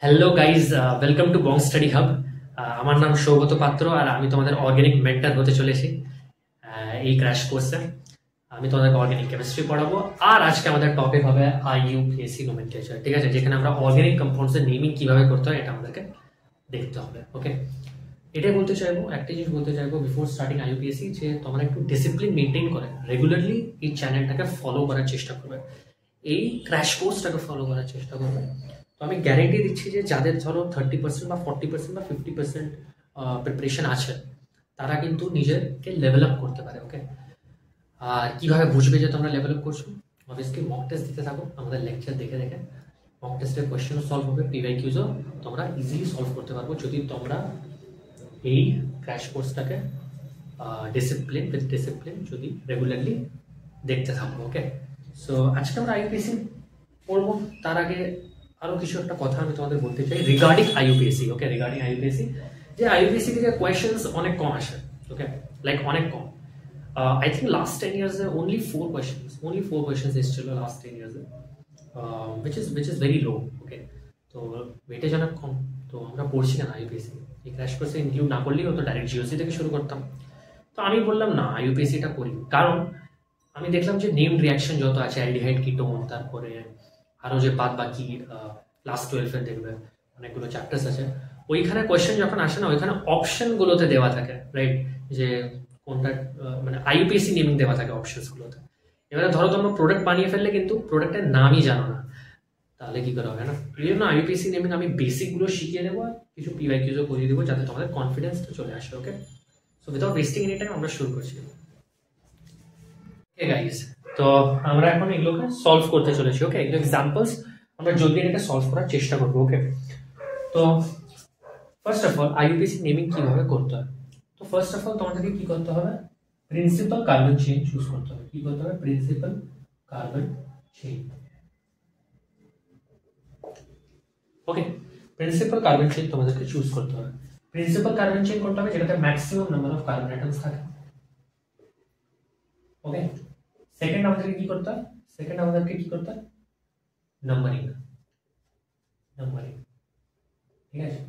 Hello guys, welcome to Bong study hub. আমার নাম সৌগত পাত্র আর আমি তোমাদের অর্গানিক মেন্টর হতে চলেছি এই ক্র্যাশ কোর্সে। আমি তোমাদেরকে অর্গানিক কেমিস্ট্রি পড়াবো আর আজকে আমাদের টপিক হবে আইইউপিএসসি নোমেনক্লেচার, ঠিক আছে, যেখানে আমরা অর্গানিক কম্পাউন্ডসের নেমিং কিভাবে করতে হয় এটা আমাদেরকে দেখতে হবে। ওকে, এটাই বলতে চাইবো, একটা জিনিস বলতে চাইবো বিফোর স্টার্টিং আইইউপিএসসি, যে তোমরা একটু ডিসিপ্লিন মেনটেন করে রেগুলারলি এই চ্যানেলটাকে ফলো করার চেষ্টা করবে, এই ক্র্যাশ কোর্সটাকে ফলো করার চেষ্টা করবে। তো আমি গ্যারেন্টি দিচ্ছি যে যাদের ধরো 30% বা 40% বা 50% প্রিপারেশন আছে, তারা কিন্তু নিজেকে লেভেল আপ করতে পারে। ওকে, আর কীভাবে বুঝবে যে তোমরা লেভেল আপ করছো? অবভিয়াসলি মক টেস্ট দিতে থাকো, আমাদের লেকচার দেখে দেখে মক টেস্টের কোয়েশ্চেনও সলভ হবে, পিওয়াইকিউজও তোমরা ইজিলি সলভ করতে পারবো যদি তোমরা এই ক্র্যাশ কোর্সটাকে ডিসিপ্লিন যদি রেগুলারলি দেখতে থাকো। ওকে, সো আজকে আমরা আইইউপিএসসি পড়বো। তার আগে আরও কিছু একটা কথা আমি তোমাদের বলতে চাই রিগার্ডিং আইইউপিএসসি। ওকে, রিগার্ডিং আইইউপিএসসি, যে আইইউপিএসসি থেকে কোয়েশ্চেন্স অনেক কম আসে। ওকে, লাইক অনেক কম। আই থিঙ্ক লাস্ট 10 ইয়ার্সে only 4 questions এসেছিল লাস্ট 10 ইয়ার্সে, which is very low. Okay, তো ওয়েটেজ অনেক কম, তো আমরা পড়ছি না আইইউপিএসসি। এই ক্র্যাশ কোর্সে ইনক্লুড না করলেই হতো, ডাইরেক্ট জিওসি থেকে শুরু করতাম। তো আমি বললাম না, আইইউপিএসসিটা করি, কারণ আমি দেখলাম যে নেমড রিয়াকশন যত আছে, অ্যালডিহাইড, কিটোন, তারপরে আরও যে বাদ বাকি ক্লাস 12-এর দেখবে অনেকগুলো চ্যাপ্টার্স আছে, ওইখানে কোয়েশ্চেন যখন আসে না, ওইখানে অপশনগুলোতে দেওয়া থাকে, রাইট, যে কোনটা মানে আইইউপিএসসি নেমিং দেওয়া থাকে অপশনসগুলোতে। এবারে ধরো তোমরা প্রোডাক্ট বানিয়ে ফেললে কিন্তু প্রোডাক্টের নামই জানো না, তাহলে কি করা হবে না? এই জন্য আইইউপিএসসি নেমিং আমি বেসিকগুলো শিখিয়ে দেবো আর কিছু পিওয়াইকিউজও করিয়ে দেবো, যাতে তোমাদের কনফিডেন্সটা চলে আসে। Okay, so without wasting any time আমরা শুরু করছি। ওকে গাইস, তো আমরা এখন এগুলোকে সলভ করতে চলেছি। ওকে, এগুলো এক্সাম্পলস, আমরা জলদি এটাকে সলভ করার চেষ্টা করবো। ওকে, তো ফার্স্ট অফ অল আইইউপিএসসি নেমিং কিভাবে করতে হয়? তো ফার্স্ট অফ অল তোমাদেরকে কি করতে হবে? প্রিন্সিপাল কার্বন চেইন চুজ করতে হবে। কি করতে হবে? Principal carbon chain. Okay, principal carbon chain তোমাদেরকে চুজ করতে হবে। প্রিন্সিপাল কার্বন চেইন করতে হবে যেটাতে maximum number of carbon atoms থাকে। ওকে, সেকেন্ড আমাদেরকে কি করতে হয়? নাম্বারিং। ঠিক আছে,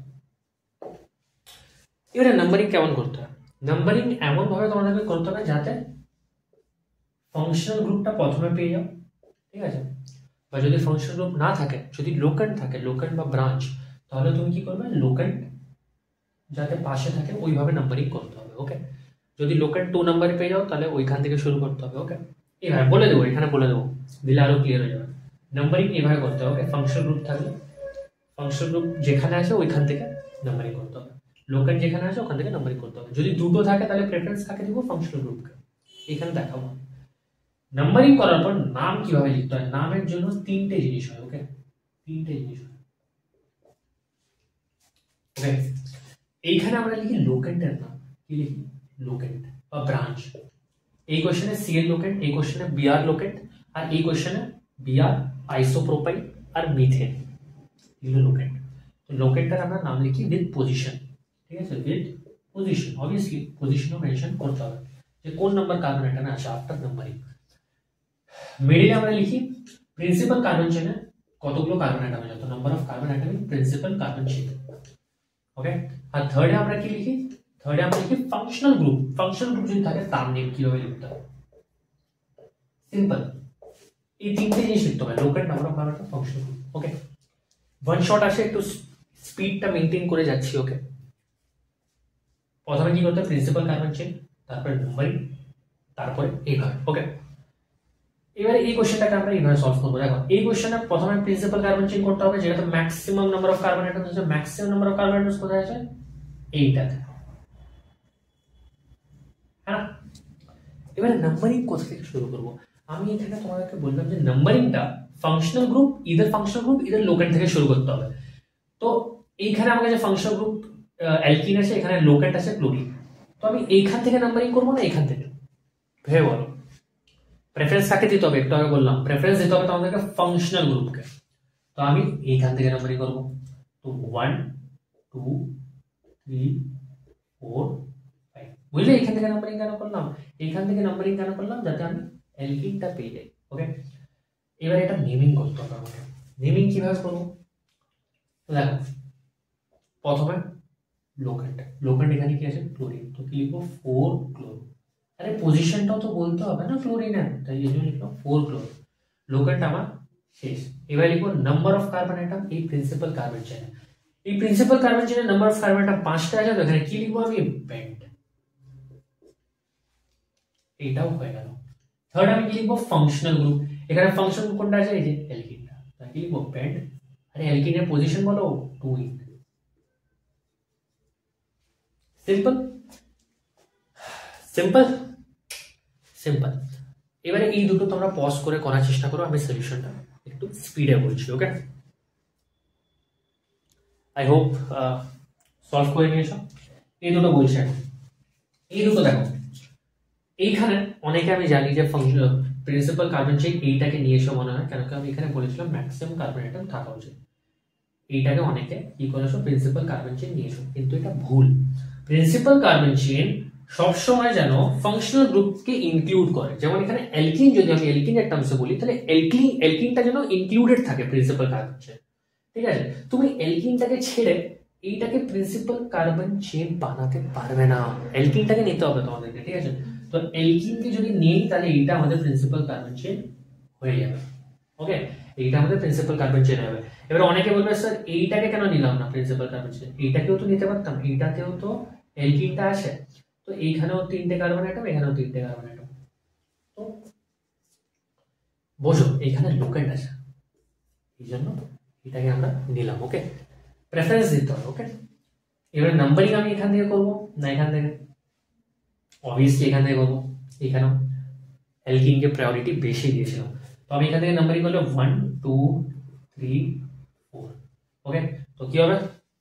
এবারে নাম্বারিং কেমন করতে হয়? নাম্বারিং এমন ভাবে তোমাদেরকে করতে হবে যাতে ফাংশনাল গ্রুপটা প্রথমে পেয়ে যাও, ঠিক আছে, বা যদি ফাংশনাল গ্রুপ না থাকে, যদি লোকেন্ড থাকে, লোকেন্ড বা ব্রাঞ্চ, তাহলে তুমি কি করবে? লোকেন্ড যাতে পাশে থাকে ওইভাবে নাম্বারিং করতে হবে। ওকে, যদি লোকেন্ড 2 নাম্বারে পেয়ে যাও তাহলে ওইখান থেকে শুরু করতে হবে। ওকে, এইভাবে বলে দেবো, এখানে বলে দেবো, দিলে আরো ক্লিয়ার হয়ে যাবে। নাম্বারিং এইভাবে করতে হবে। ফাংশনাল গ্রুপ থাকলে ফাংশনাল গ্রুপ যেখানে আছে ওইখান থেকে নাম্বারিং করতে হবে, লোকেন্ড যেখানে আছে ওখান থেকে নাম্বারিং করতে হবে। যদি দুটো থাকে তাহলে প্রেফারেন্স কাকে দিব? ফাংশনাল গ্রুপকে। এখানে দেখাবো নাম্বারিং করার পর নাম কিভাবে লিখতে হয়। নামের জন্য 3টে জিনিস হয়। ওকে, 3টে জিনিস হয়। ওকে, এইখানে আমরা লিখি লোকেন্ডের নাম। কি লিখি? লোকেন্ড বা ব্রাঞ্চ। এই কোশ্চেনে সিএল লোকেন্ড, এই কোশ্চেনে বিআর লোকেন্ড, আর এই কোশ্চেনে বিআর আইসোপ্রোপাইল আর মিথেন, এগুলো লোকেন্ড। তো লোকেন্ডটার আমরা নাম লিখি উইথ পজিশন। ঠিক আছে, উইথ পজিশন। অবভিয়াসলি পজিশনও মেনশন করতে হবে যে কোন নাম্বার কার্বন অ্যাটমে আছে আফটার নাম্বারিং। মিডিলে আমরা লিখি প্রিন্সিপাল কার্বন চেনে কতগুলো কার্বন অ্যাটম আছে, যত number of carbon atom in principal carbon chain. Okay, আর থার্ডে আমরা কি লিখি? থার্ডে আমরা লিখি ফাংশনাল গ্রুপ। ফাংশনাল গ্রুপ যদি থাকে তার নেম কিভাবে লিখতে হবে? সিম্পল, এই 3টে জিনিস লিখতে হবে, locant, number of carbon, functional group. Okay, one shot আসে, একটু স্পিডটা মেনটেন করে যাচ্ছি। ওকে, প্রথমে কি করতে হবে? প্রিন্সিপাল কার্বন চেন, তারপরে নাম্বারিং, তারপরে এইভাবে। ওকে, এবারে এই কোশ্চেনটাকে আমরা এইভাবে সলভ করবো। দেখো, এই কোশ্চেনে প্রথমে প্রিন্সিপাল কার্বন চেইন করতে হবে যেটাতে maximum number of carbon atoms আছে। Maximum number of carbon atoms কোথায় আছে? এইটাতে, হ্যাঁ। এবারে নাম্বারিং কোথা থেকে শুরু করব? আমি এখানে তোমাদেরকে বললাম যে নাম্বারিংটা ফাংশনাল গ্রুপ, ইদার লোকেন্ড থেকে শুরু করতে হবে। তো এইখানে আমাকে যে ফাংশনাল গ্রুপ অ্যালকিন আছে, এখানে লোকেন্ড আছে ক্লোরিন, তো আমি এইখান থেকে নাম্বারিং করবো না এখান থেকে? ভেবে বলো। প্রেফারেন্স কাকে দিতে হবে? একটু আগে বললাম প্রেফারেন্স দিতে হবে তোমাদেরকে ফাংশনাল গ্রুপকে। তো আমি এইখান থেকে নাম্বারিং করব। তো 1 2 3 4 5, বুঝলে এইখান থেকে নাম্বারিং কেন করলাম? এইখান থেকে নাম্বারিং কেন করলাম? যাতে আমি অ্যালকিনটা পেয়ে যাই। ওকে, এবার এটা নেমিং করতে হবে আমাকে। নেমিং কিভাবে করবো? দেখো প্রথমে লোকেন্ট, লোকেন্ট এখানে কি আছে ক্লোরিন, তো কি লিখবো 4 ক্লোর। আরে পজিশনটাও তো বলতে হবে না ক্লোরিনের, তাই এই জন্য লিখলাম 4 ক্লোর। লোকেন্ট আমার শেষ। এবার লিখবো নাম্বার অফ কার্বন অ্যাটম এই প্রিন্সিপাল কার্বন চেইনে। এই প্রিন্সিপাল কার্বন চেইনের নাম্বার অফ কার্বন অ্যাটম 5টা আছে, তো এখানে কি লিখবো আমি বেন্ড। এটাও হয়ে গেল। থার্ড আমি কি লিখবো ফাংশনাল গ্রুপ, এখানে ফাংশন কোনটা আছে এই যে অ্যালকিনটা, তাই কি লিখবো বেন্ড। আরে অ্যালকিনের পজিশন বলো 2 ইন। Simple simple simple. এবারে এই দুটো তোমরা পজ করে করার চেষ্টা করো, আমি সলিউশনটা একটু স্পিডে বলছি। ওকে, আই হোপ সলভ করে নিয়েছো। এই দুটো বলছি এখন, এই দুটো দেখো এইখানে অনেকে আমি জানি যে প্রিন্সিপাল কার্বন চেইন এইটাকে নিয়েছো মনে হয়, কেন কি আমি এখানে বলেছিলাম ম্যাক্সিমাম কার্বন অ্যাটম থাকা উচিত। এইটাকে অনেকে কি করেছো প্রিন্সিপাল কার্বন চেইন নিয়েছো, কিন্তু এটা ভুল। প্রিন্সিপাল কার্বন চেইন সবসময় যেন ফাংশনাল গ্রুপকে ইনক্লুড করে। যেমন এখানে অ্যালকিন, যদি আমি অ্যালকিনের টার্মসে বলি তাহলে অ্যালকিনটা যেন ইনক্লুডেড থাকে প্রিন্সিপাল কার্বন চেইন, ঠিক আছে। তুমি অ্যালকিনটাকে ছেড়ে এইটাকে প্রিন্সিপাল কার্বন চেইন বানাতে পারবে না, অ্যালকিনটাকে নিতে হবে তোমাদেরকে, ঠিক আছে। তো অ্যালকিনকে যদি নেই তাহলে এইটা আমাদের প্রিন্সিপাল কার্বন চেইন হয়ে যাবে। ওকে, এইটা আমাদের প্রিন্সিপাল কার্বন চেইন হবে। এবার অনেকে বলবে স্যার এইটাকে কেন নিলাম না প্রিন্সিপাল কার্বন চেইন, এইটাকেও তো নিতে পারতাম, এইটাতেও তো অ্যালকিনটা আছে, তো এইখানেও 3টে কার্বন অ্যাটম, এখানেও 3টে কার্বন অ্যাটম, তো বোঝো এইখানে লোকেন্ট আছে, এই জন্য এটাকে আমরা নিলাম। ওকে, প্রেফারেন্স দিতে হবে। ওকে, এবারে নাম্বারিং আমি এখান থেকে করবো না এখান থেকে, অবভিয়াসলি এখান থেকে করবো। এখানেও অ্যালকিনকে প্রায়োরিটি বেশি দিয়েছিলাম, তো আমি এখান থেকে নাম্বারিং করলে 1 2 3 4। ওকে, তো কি হবে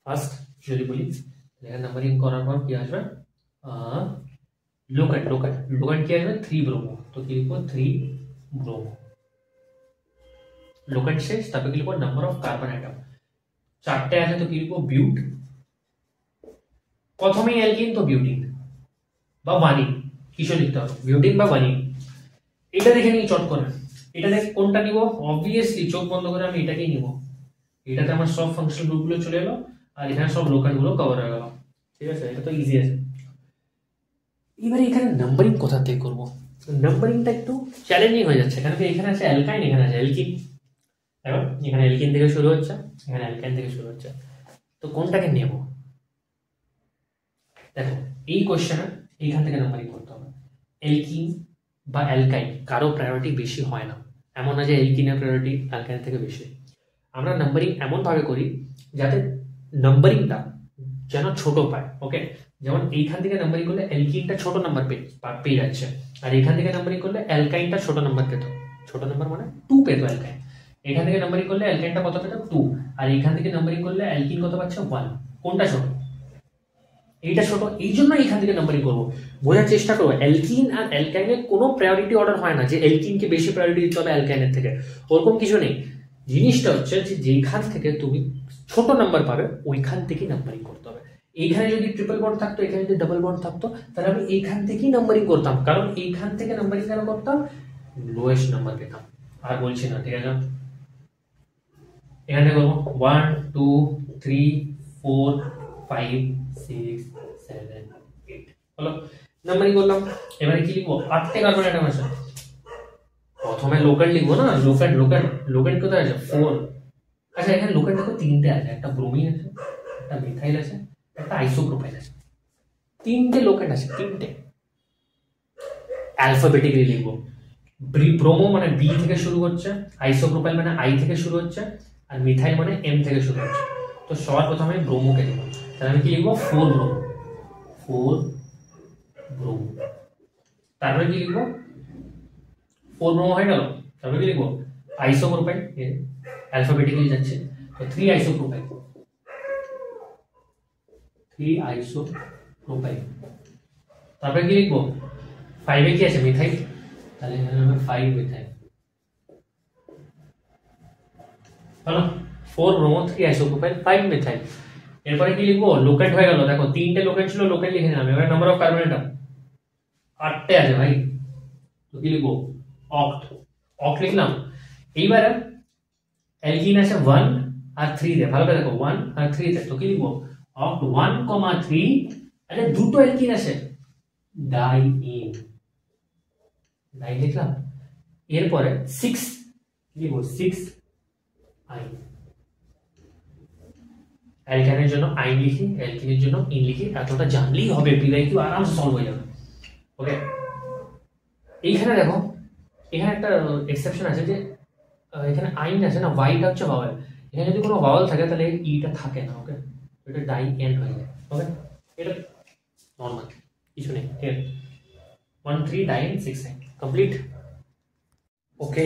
ফার্স্ট যদি বলি এখানে নাম্বারিং করার পর কি আসবে লোকেন্ট, লোকেন্ট লোকেন্ট কি আসবে 3 ব্রোমো, তো কি লিখবো 3 ব্রোমো। লোকেন্ট শেষ, তারপরে কি লিখবো নাম্বার অফ কার্বন অ্যাটম 4টে আছে, তো কি লিখবো বিউট। প্রথমেই অ্যালকিন তো বিউটিন বা ওয়ানিন, কিছু লিখতে হবে বিউটিন বা ওয়ানিন। এটা দেখে নিই চট করে, এটা দেখ কোনটা নিব, অবভিয়াসলি চোখ বন্ধ করে আমি এটাকেই নিব। এটাতে আমার সব ফাংশনাল গ্রুপগুলো চলে এলো আর এখানে সব লোকেন্ট গুলো কভার হয়ে গেল, ঠিক আছে, এটা তো ইজি আছে। এবারে এখানে নাম্বারিং কোথা থেকে করবো, নাম্বারিংটা একটু চ্যালেঞ্জিং হয়ে যাচ্ছে, কারণ এখানে আছে অ্যালকাইন, এখানে আছে অ্যালকিন। এখন এখানে অ্যালকিন থেকে শুরু হচ্ছে, এখানে অ্যালকাইন থেকে শুরু হচ্ছে, তো কোনটাকে নেব। দেখো এই কোশ্চেনে এইখান থেকে নাম্বারিং করতে হবে। অ্যালকিন বা অ্যালকাইন কারো প্রায়োরিটি বেশি হয় না, এমন না যে অ্যালকিনের প্রায়োরিটি অ্যালকাইন থেকে বেশি। আমরা নাম্বারিং এমন ভাবে করি যাতে নাম্বারিংটা যেন ছোট পায়। ওকে, যেমন এইখান থেকে নাম্বারিং করলে অ্যালকিনটা ছোট নাম্বার পেয়ে যাচ্ছে, আর এখান থেকে নাম্বারিং করলে অ্যালকাইনটা ছোট নাম্বার পেত, ছোট নাম্বার মানে 2 পেত অ্যালকাইন। এখান থেকে নাম্বারিং করলে অ্যালকাইনটা কত পেত 2, আর এখান থেকে নাম্বারিং করলে অ্যালকিন কত পাচ্ছে 1। কোনটা ছোট, এইটা ছোট, এই জন্য এখান থেকে নাম্বারিং করবো। বোঝার চেষ্টা করবো অ্যালকিন আর অ্যালকাইনের কোনো প্রায়োরিটি অর্ডার হয় না যে অ্যালকিনকে বেশি প্রায়োরিটি দিতে হবে অ্যালকাইনের থেকে, ওরকম কিছু নেই। জিনিসটা হচ্ছে যে যেখান থেকে তুমি ছোট নাম্বার পাবে ওইখান থেকেই নাম্বারিং করতে হবে। এইখানে যদি ট্রিপল বন্ড থাকতো, এখানে যদি ডাবল বন্ড থাকতো, তাহলে আমি এইখান থেকেই নাম্বারিং করতাম, কারণ এইখান থেকে নাম্বারিং কেন করতাম, লোয়েস্ট নাম্বার পেতাম। আর বলছি না, ঠিক আছে, এখানে করবো 1 2 3 4 5 6 7 8 হলো, নাম্বারিং করলাম। এবারে কি লিখবো, 8টে কার্বন অ্যাটম আছে, প্রথমে লোকেন্ট লিখবো না, লোকেন্ট লোকেন্ট লোকেন্ট কোথায় আছে 4। আচ্ছা এখানে লোকেন্ট দেখো 3টে আছে, একটা ব্রোমিন আছে, একটা মিথাইল আছে, একটা আইসোপ্রোপাইল আছে, 3টে লোকেন্ট আছে, 3টে। অ্যালফাবেটিক্যালি লিখবো, ব্রোমো মানে বি থেকে শুরু হচ্ছে, আইসোপ্রোপাইল মানে আই থেকে শুরু হচ্ছে, আর মিথাইল মানে এম থেকে শুরু হচ্ছে। তো সবার প্রথমে ব্রোমোকে লিখবো, তাহলে আমি কি লিখবো 4 ব্রোমো, 4 ব্রোমো। তারপরে কি লিখবো 4 ব্রোমো হয়ে গেল, তারপরে কি লিখবো আইসোপ্রোপাইল, অ্যালফাবেটিক্যালি যাচ্ছে, তো 3 আইসোপ্রোপাইল, 3 আইসোপ্রোপাইল। তারপরে কি লিখবো 5 এ কি আছে মিথাইল, তাহলে এখানে হবে 5 মিথাইল। হলো 4 ব্রোমো 3 আইসোপ্রোপাইল 5 মিথাইল। এরপরে কি লিখবো, লোকেন্ট হয়ে গেল, দেখো 3টে লোকেন্ট ছিল, লোকেন্ট লিখে নিলাম। এবার নাম্বার অফ কার্বন অ্যাটম 8টে আছে ভাই, তো কি লিখবো অক্ট, অক্ট লিখলাম। এইবারে অ্যালকিন আছে 1 আর 3 দে, ভালো করে দেখো 1 আর 3 দে, তো কি লিখবো অক্ট 1, 3, আরে দুটো অ্যালকিন আছে, ডাইইন, ডাই লিখলাম। এরপরে 6 লিখবো 6 আইন, অ্যালকানের জন্য আইন লিখি, অ্যালকিনের জন্য ইন লিখি, এতটা জানলেই হবে, পিআইকিউ আরামসে সলভ হয়ে যাবে। ওকে, এইখানে দেখো এখানে একটা এক্সেপশন আছে যে এখানে আইন আছে না, ওয়াইটা হচ্ছে ভাওয়েল, এখানে যদি কোনো ভাওয়েল থাকে তাহলে ইটা থাকে না। ওকে, এটা ডাই এন্ড হয়ে যায়। ওকে, এটা নর্মাল, কিছু নেই। ঠিক আছে, 1, 3 ডাই এন্ড 6 আইন কমপ্লিট। ওকে,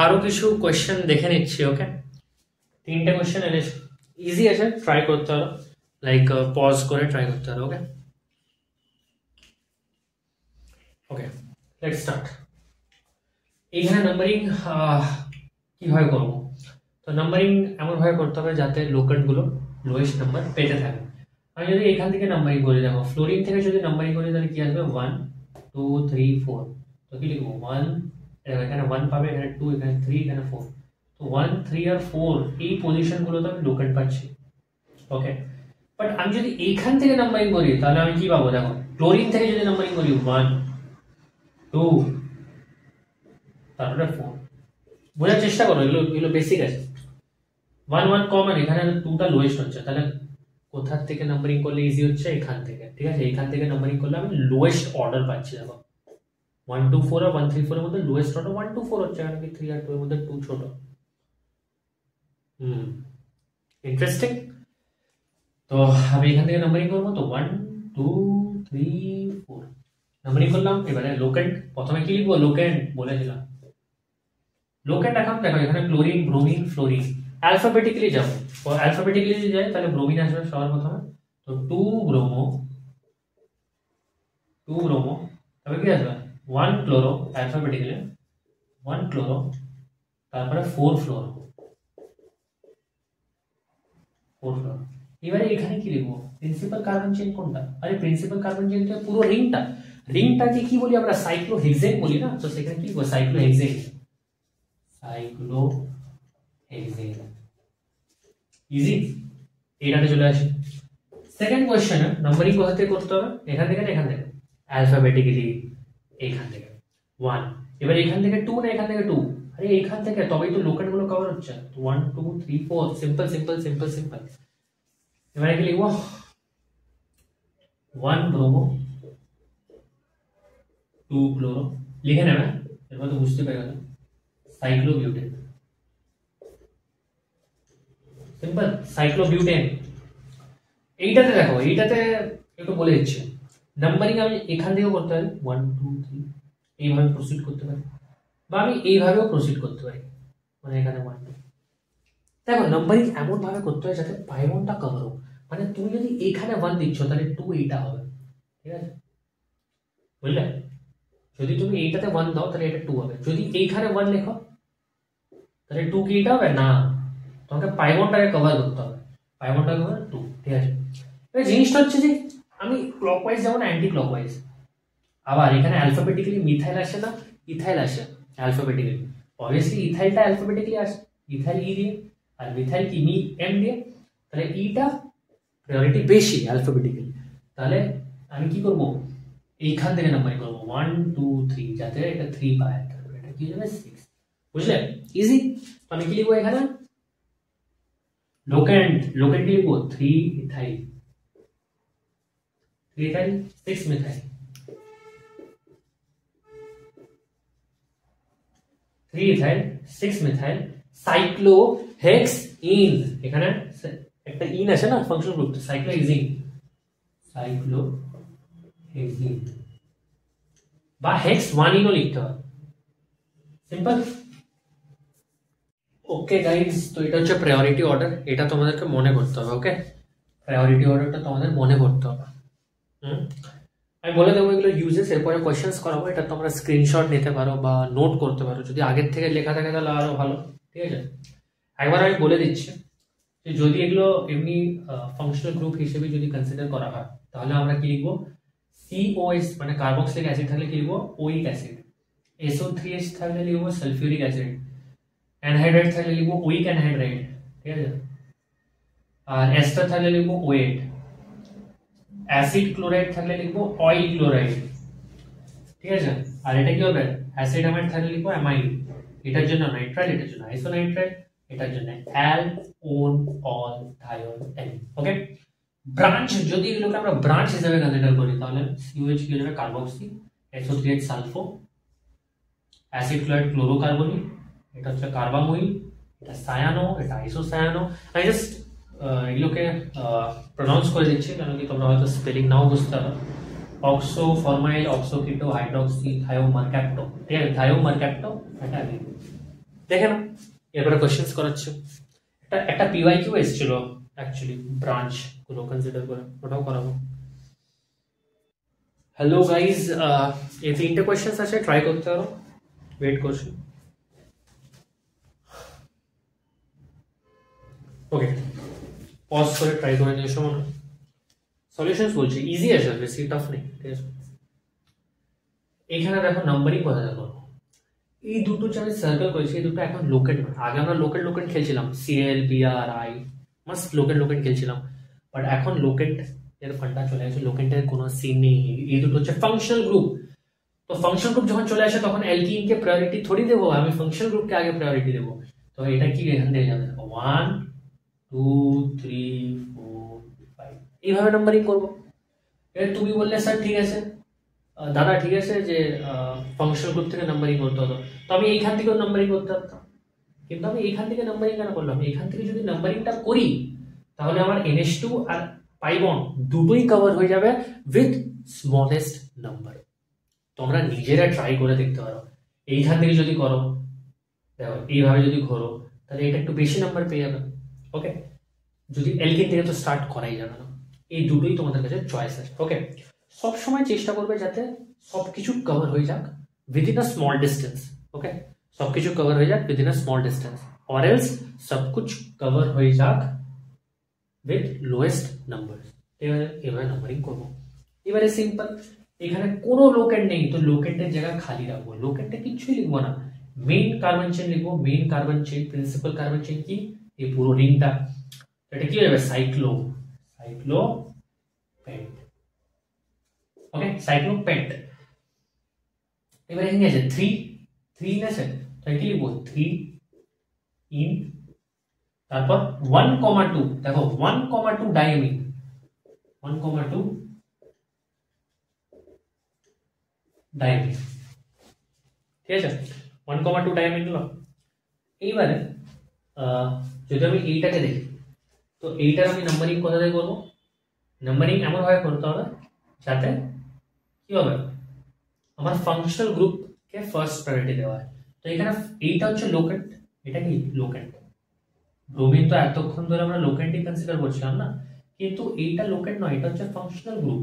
আরো কিছু কোয়েশ্চেন দেখে নিচ্ছি। ওকে, 3টে কোয়েশ্চেন এলে ইজি আছে, ট্রাই করতে হবে, লাইক পজ করে ট্রাই করতে হবে। ওকে ওকে, লেটস স্টার্ট। এইখানে নাম্বারিং কিভাবে করবো, তো নাম্বারিং এমনভাবে করতে হবে যাতে লোকেন্ড গুলো লোয়েস্ট নাম্বার পেতে থাকে। আমি যদি এখান থেকে নাম্বারিং করি, দেখো ফ্লোরিন থেকে যদি নাম্বারিং করি তাহলে কি আসবে 1, 2, 3, 4, তো কি লিখবো 1, এখানে 1 পাবে, এখানে 2, এখানে 3, এখানে 4, তো 1, 3 আর 4 এই পজিশন গুলো তো আমি লোকেন্ড পাচ্ছি। ওকে, বাট আমি যদি এইখান থেকে নাম্বারিং করি তাহলে আমি কি পাবো, দেখো ক্লোরিন থেকে যদি নাম্বারিং করি 1, 2, তারপরে 4, বোঝার চেষ্টা করো, এগুলো বেসিক আছে। 1, 1 কমন, এখানে 2টা লোয়েস্ট হচ্ছে, তাহলে কোথা থেকে নাম্বারিং করলে ইজি হচ্ছে, এখান থেকে। ঠিক আছে, এখান থেকে নাম্বারিং করলে আমি লোয়েস্ট অর্ডার পাচ্ছি। দেখো 1, 2, 4 আর 1, 3, 4 এর মধ্যে লোয়েস্ট অর্ডার 1, 2, 4 হচ্ছে, কারণ কি 3 আর 2 এর মধ্যে 2 ছোট। ইন্টারেস্টিং। তো আমি এখান থেকে নাম্বারিং করবো, তো 1, 2, 3, 4 নাম্বারিং করলাম। এবারে লোকেন্ড, প্রথমে কি লিখবো, লোকেন্ড বলেছিলাম। লোকেন্ড এখন দেখো এখানে ক্লোরিন, ব্রোমিন, ফ্লোরিন, অ্যালফাবেটিক্যালি যাবো। অ্যালফাবেটিক্যালি যদি যাই তাহলে ব্রোমিন আসবে সবার প্রথমে, তো 2 ব্রোমো, তবে কি আসবে 1 ক্লোরো, অ্যালফাবেটিক্যালি 1 ক্লোরো, তারপরে 4 ফ্লোরো, এবারে এখানে কি লিখবো, প্রিন্সিপাল কার্বন চেইন কোনটা, আরে প্রিন্সিপাল কার্বন চেইনটা পুরো রিংটাকে কি বলি আমরা, সাইক্লোহেক্সেন বলি না, তো সেখানে কি লিখবো সাইক্লোহেক্সেন, ইজি। এটাতে চলে আসি সেকেন্ড কোয়েশ্চেনে। নাম্বারিং কোথা থেকে করতে হবে, এখান থেকে না এখান থেকে, অ্যালফাবেটিক্যালি এইখান থেকে 1, এবার এখান থেকে 2 না এখান থেকে 2, আরে এইখান থেকে, তবেই তো লোকেন্ড গুলো কভার হচ্ছে। 1, 2, 3, 4, সিম্পল। এবারে কি লিখবো 1 ব্রোমো, 2 ক্লোরো, লিখে নেবে, এরপর তো বুঝতে পেরে গেল, সাইক্লোবিউটেন, সিম্পল সাইক্লোবিউটেন। এইটাতে দেখো, এইটাতে একটু বলে দিচ্ছি, নাম্বারিং আমি এখান থেকেও করতে পারি, 1, 2, 3 এইভাবে প্রসিড করতে পারি, বা আমি এইভাবেও প্রসিড করতে পারি, মানে এখানে 1, 2। দেখো নাম্বারিং এমন ভাবে করতে হয় যাতে পাইমনটা কভার হোক, মানে তুমি যদি এখানে 1 দিচ্ছ তাহলে 2 এইটা হবে। ঠিক আছে, বুঝলে, যদি তুমি এইটাতে 1 দাও তাহলে এটা 2 হবে, যদি এইখানে 1 লেখো তাহলে 2 কি এটা হবে না, তোমাকে পাইমনটাকে কভার করতে হবে, পাইমনটাকে কভার 2। ঠিক আছে, এবার জিনিসটা হচ্ছে যে আমি ক্লকওয়াইজ যেমন অ্যান্টি ক্লকওয়াইজ, আবার এখানে অ্যালফাবেটিক্যালি মিথাইল আসে না ইথাইল আসে, অ্যালফাবেটিক্যালি অবভিয়াসলি ইথাইলটা অ্যালফাবেটিক্যালি আসে, ইথাইল ই দিয়ে, আর মিথাইল কি মি এম দিয়ে, তাহলে ইটা প্রায়োরিটি বেশি অ্যালফাবেটিক্যালি, তাহলে আমি কি করব এইখান থেকে নাম্বারিং করব 1, 2, 3, যাতে এটা 3 পায়, তারপরে এটা কি হবে 6। বুঝলে, ইজি। তো আমি কি লিখবো এখানে, লোকেন্ড কি লিখবো 3 ethyl, 6 methyl, 3 ethyl, 6 methyl, cyclohexene, এখানে একটা ইন আছে না ফাংশন গ্রুপ, সাইক্লোহেক্সিন, বা হেক্স 1 ইনও লিখতে হয়, সিম্পল। ওকে গাইস, তো এটা হচ্ছে প্রায়োরিটি অর্ডার, এটা তোমাদেরকে মনে করতে হবে। ওকে, প্রায়োরিটি অর্ডারটা তোমাদের মনে করতে হবে। আমি বলে দেবো এগুলো ইউজেস, এরপরে কোয়েশ্চেন্স করাবো, এটা তোমরা স্ক্রিনশট নিতে পারো বা নোট করতে পারো, যদি আগের থেকে লেখা থাকে তাহলে আরো ভালো। ঠিক আছে, একবার আমি বলে দিচ্ছি যে যদি এগুলো এমনি ফাংশনাল গ্রুপ হিসেবে যদি কনসিডার করা হয় তাহলে আমরা কি লিখবো, COS মানে কার্বক্সিলিক অ্যাসিড থাকলে কি লিখবো ওইক অ্যাসিড, SO3H থাকলে লিখবো সালফিউরিক অ্যাসিড, অ্যানহাইড্রাইড থাকলে লিখবো উইক অ্যানহাইড্রাইড, ঠিক আছে। আর এস্টার থাকলে লিখবো ওয়েট, অ্যাসিড ক্লোরাইড থাকলে লিখবো অয়েল ক্লোরাইড, ঠিক আছে। আর এটা কি হবে, অ্যাসিড অ্যামাইড থাকলে লিখবো অ্যামাইড, এটার জন্য নাইট্রাইল, এটার জন্য আইসোনাইট্রাইল, এটার জন্য al one ol thiol ene. Okay, branch যদি এগুলোকে আমরা ব্রাঞ্চ হিসেবে কনসিডার করি তাহলে সিওএইচ কি হয়ে যাবে, কার্বক্সি, SO3H সালফো, অ্যাসিড ক্লোরাইড ক্লোরোকার্বনিক, এটা হচ্ছে কার্বামোইল, এটা সায়ানো, এটা আইসোসায়ানো। আমি জাস্ট এগুলোকে প্রনাউন্স করে দিচ্ছি কারণ কি তোমরা হয়তো স্পেলিং নাও বুঝতে পারো। অক্সো ফরমাইল, অক্সোকিটো, হাইড্রক্সি, থায়োমারক্যাপ্টো, ঠিক আছে, থায়োমারক্যাপ্টো, এটা আগে দেখে না। এরপরে কোশ্চেন্স করাচ্ছি, একটা পিওয়াইকিউ এসেছিল অ্যাকচুয়ালি ব্রাঞ্চ গুলো কনসিডার করে, ওটাও করাবো। হ্যালো গাইজ, এই তিনটে কোয়েশ্চেন্স আছে, ট্রাই করতে পারো, ওয়েট করছি। ওকে, পজ করে ট্রাই করে নিয়ে এসো। মনে সলিউশনস বলছি, ইজি আছে, বেশি টাফ নেই, ঠিক আছে। এখানে দেখো নাম্বারিং কোথায় দেখো, এই দুটো যে আমি সার্কেল করেছি এই দুটো এখন লোকেট নয়। আগে আমরা লোকেট লোকেট খেলছিলাম, CL BR I, must locate locate খেলছিলাম, বাট এখন লোকেট এর ফান্ডা চলে আসে, লোকেটের কোনো সিন নেই। এই দুটো হচ্ছে ফাংশনাল গ্রুপ। তো ফাংশনাল গ্রুপ যখন চলে আসে তখন অ্যালকিন কে প্রায়োরিটি থোড়ি দেবো, আমি ফাংশনাল গ্রুপকে আগে প্রায়োরিটি দেবো। তো এটা কি এখান থেকে যাবে, 1 2 3 4 5, এইভাবে নাম্বারিং করবো। এবার তুমি বললে স্যার ঠিক আছে দাদা, ঠিক আছে যে ফাংশনাল গ্রুপ থেকে নাম্বারিং করতে হতো, তো আমি এইখান থেকেও নাম্বারিং করতে পারতাম, কিন্তু আমি এইখান থেকে নাম্বারিং কেন করলাম? এইখান থেকে যদি নাম্বারিংটা করি তাহলে আমার NH2 আর পাই বন্ড দুটোই কভার হয়ে যাবে উইথ স্মলেস্ট নাম্বার। তোমরা নিজেরা ট্রাই করে দেখতে পারো, এইখান থেকে যদি করো, দেখো এইভাবে যদি ঘোরো তাহলে এটা একটু বেশি নাম্বার পেয়ে যাবে। ওকে, যদি অ্যালকিন থেকে তো স্টার্ট করাই যাবে না, এই দুটোই তোমাদের কাছে চয়েস আছে। ওকে, সব সময় চেষ্টা করবে যাতে সবকিছু কভার হয়ে যাক উইদিন আ স্মল ডিস্টেন্স। ওকে, সবকিছু কভার হয়ে যাক within a small distance, or else সব কুছ কভার হয়ে যাক উইথ লোয়েস্ট নাম্বার। এভাবে নাম্বারিং করবো। এবারে সিম্পল, এখানে কোনো লোকেন্ড নেই তো লোকেন্ডের জায়গা খালি রাখবো, লোকেন্ডে কিছুই লিখবো না, মেইন কার্বন চেইন লিখবো। Main carbon chain, principal carbon chain কি, এই পুরো রিংটা, এটা কি হয়ে যাবে, সাইক্লোপেন্ট। ওকে, সাইক্লোপেন্ট। এবার এখানে আছে 3 আছে, তো কি লিখবো, 3 ইন, তারপর 1,2, দেখো 1,2 ডাইমিন, 1,2 ডাইমিন, ঠিক আছে, 1,2 ডাইমিন হলো। এইবারে যদি আমি এইটাকে দেখি তো এইটার আমি নাম্বারিং কোথা থেকে করবো, নাম্বারিং এমন ভাবে করতে হবে যাতে কি হবে, আমার ফাংশনাল গ্রুপকে ফার্স্ট প্রায়োরিটি দেওয়া হয়। তো এখানে এইটা হচ্ছে লোকেন্ট, এটা কি লোকেন্ট, ব্রোমিন তো এতক্ষণ ধরে আমরা লোকেন্টই কনসিডার করছিলাম না, কিন্তু এইটা লোকেন্ট নয়, এটা হচ্ছে ফাংশনাল গ্রুপ।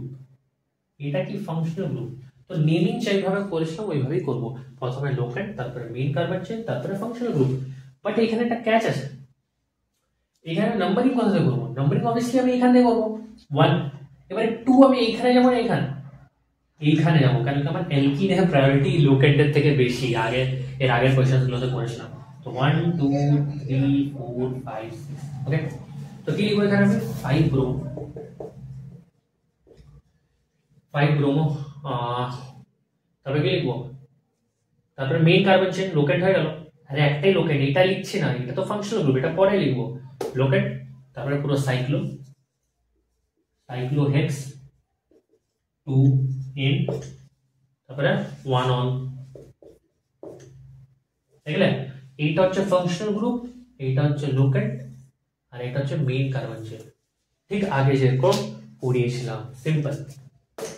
এটা কি ফাংশনাল গ্রুপ, তো নেমিং যেভাবে করেছিলাম ওইভাবেই করবো, প্রথমে লোকেন্ট, তারপরে মেইন কার্বন চেইন, তারপরে ফাংশনাল গ্রুপ। বাট এখানে একটা ক্যাচ আছে, এখানে নাম্বারিং কোথা থেকে করবো, নাম্বারিং অবভিয়াসলি আমি এখান থেকে করবো 1, এবারে 2 আমি এইখানে যাবো না এইখানে যাবো, কারণ আমার অ্যালকিনের প্রায়োরিটি লোকেন্টের থেকে বেশি, এর আগের কোয়েশ্চেনগুলোতে করেছিলাম। তো 1 2 3 4 5 6, ওকে। তো কি লিখবো এখানে আমি 5 ব্রোমো, তারপরে কি লিখবো, তারপরে মেইন কার্বন চেইন লোকেন্ট হয়ে গেল। আরে একটাই লোকেন্ট, এটা লিখছি না, এটা তো ফাংশনাল গ্রুপ, এটা পরে লিখবো, লোকেন্ট, তারপরে পুরো সাইক্লোহেক্স 2 ইন, তারপরে 1 অন, দেখলে এইটা হচ্ছে ফাংশনাল গ্রুপ, এইটা হচ্ছে লোকেন্ট, আর এটা হচ্ছে মেইন কার্বন চেইন, ঠিক আগে যেরকম পড়িয়েছিলাম, সিম্পল।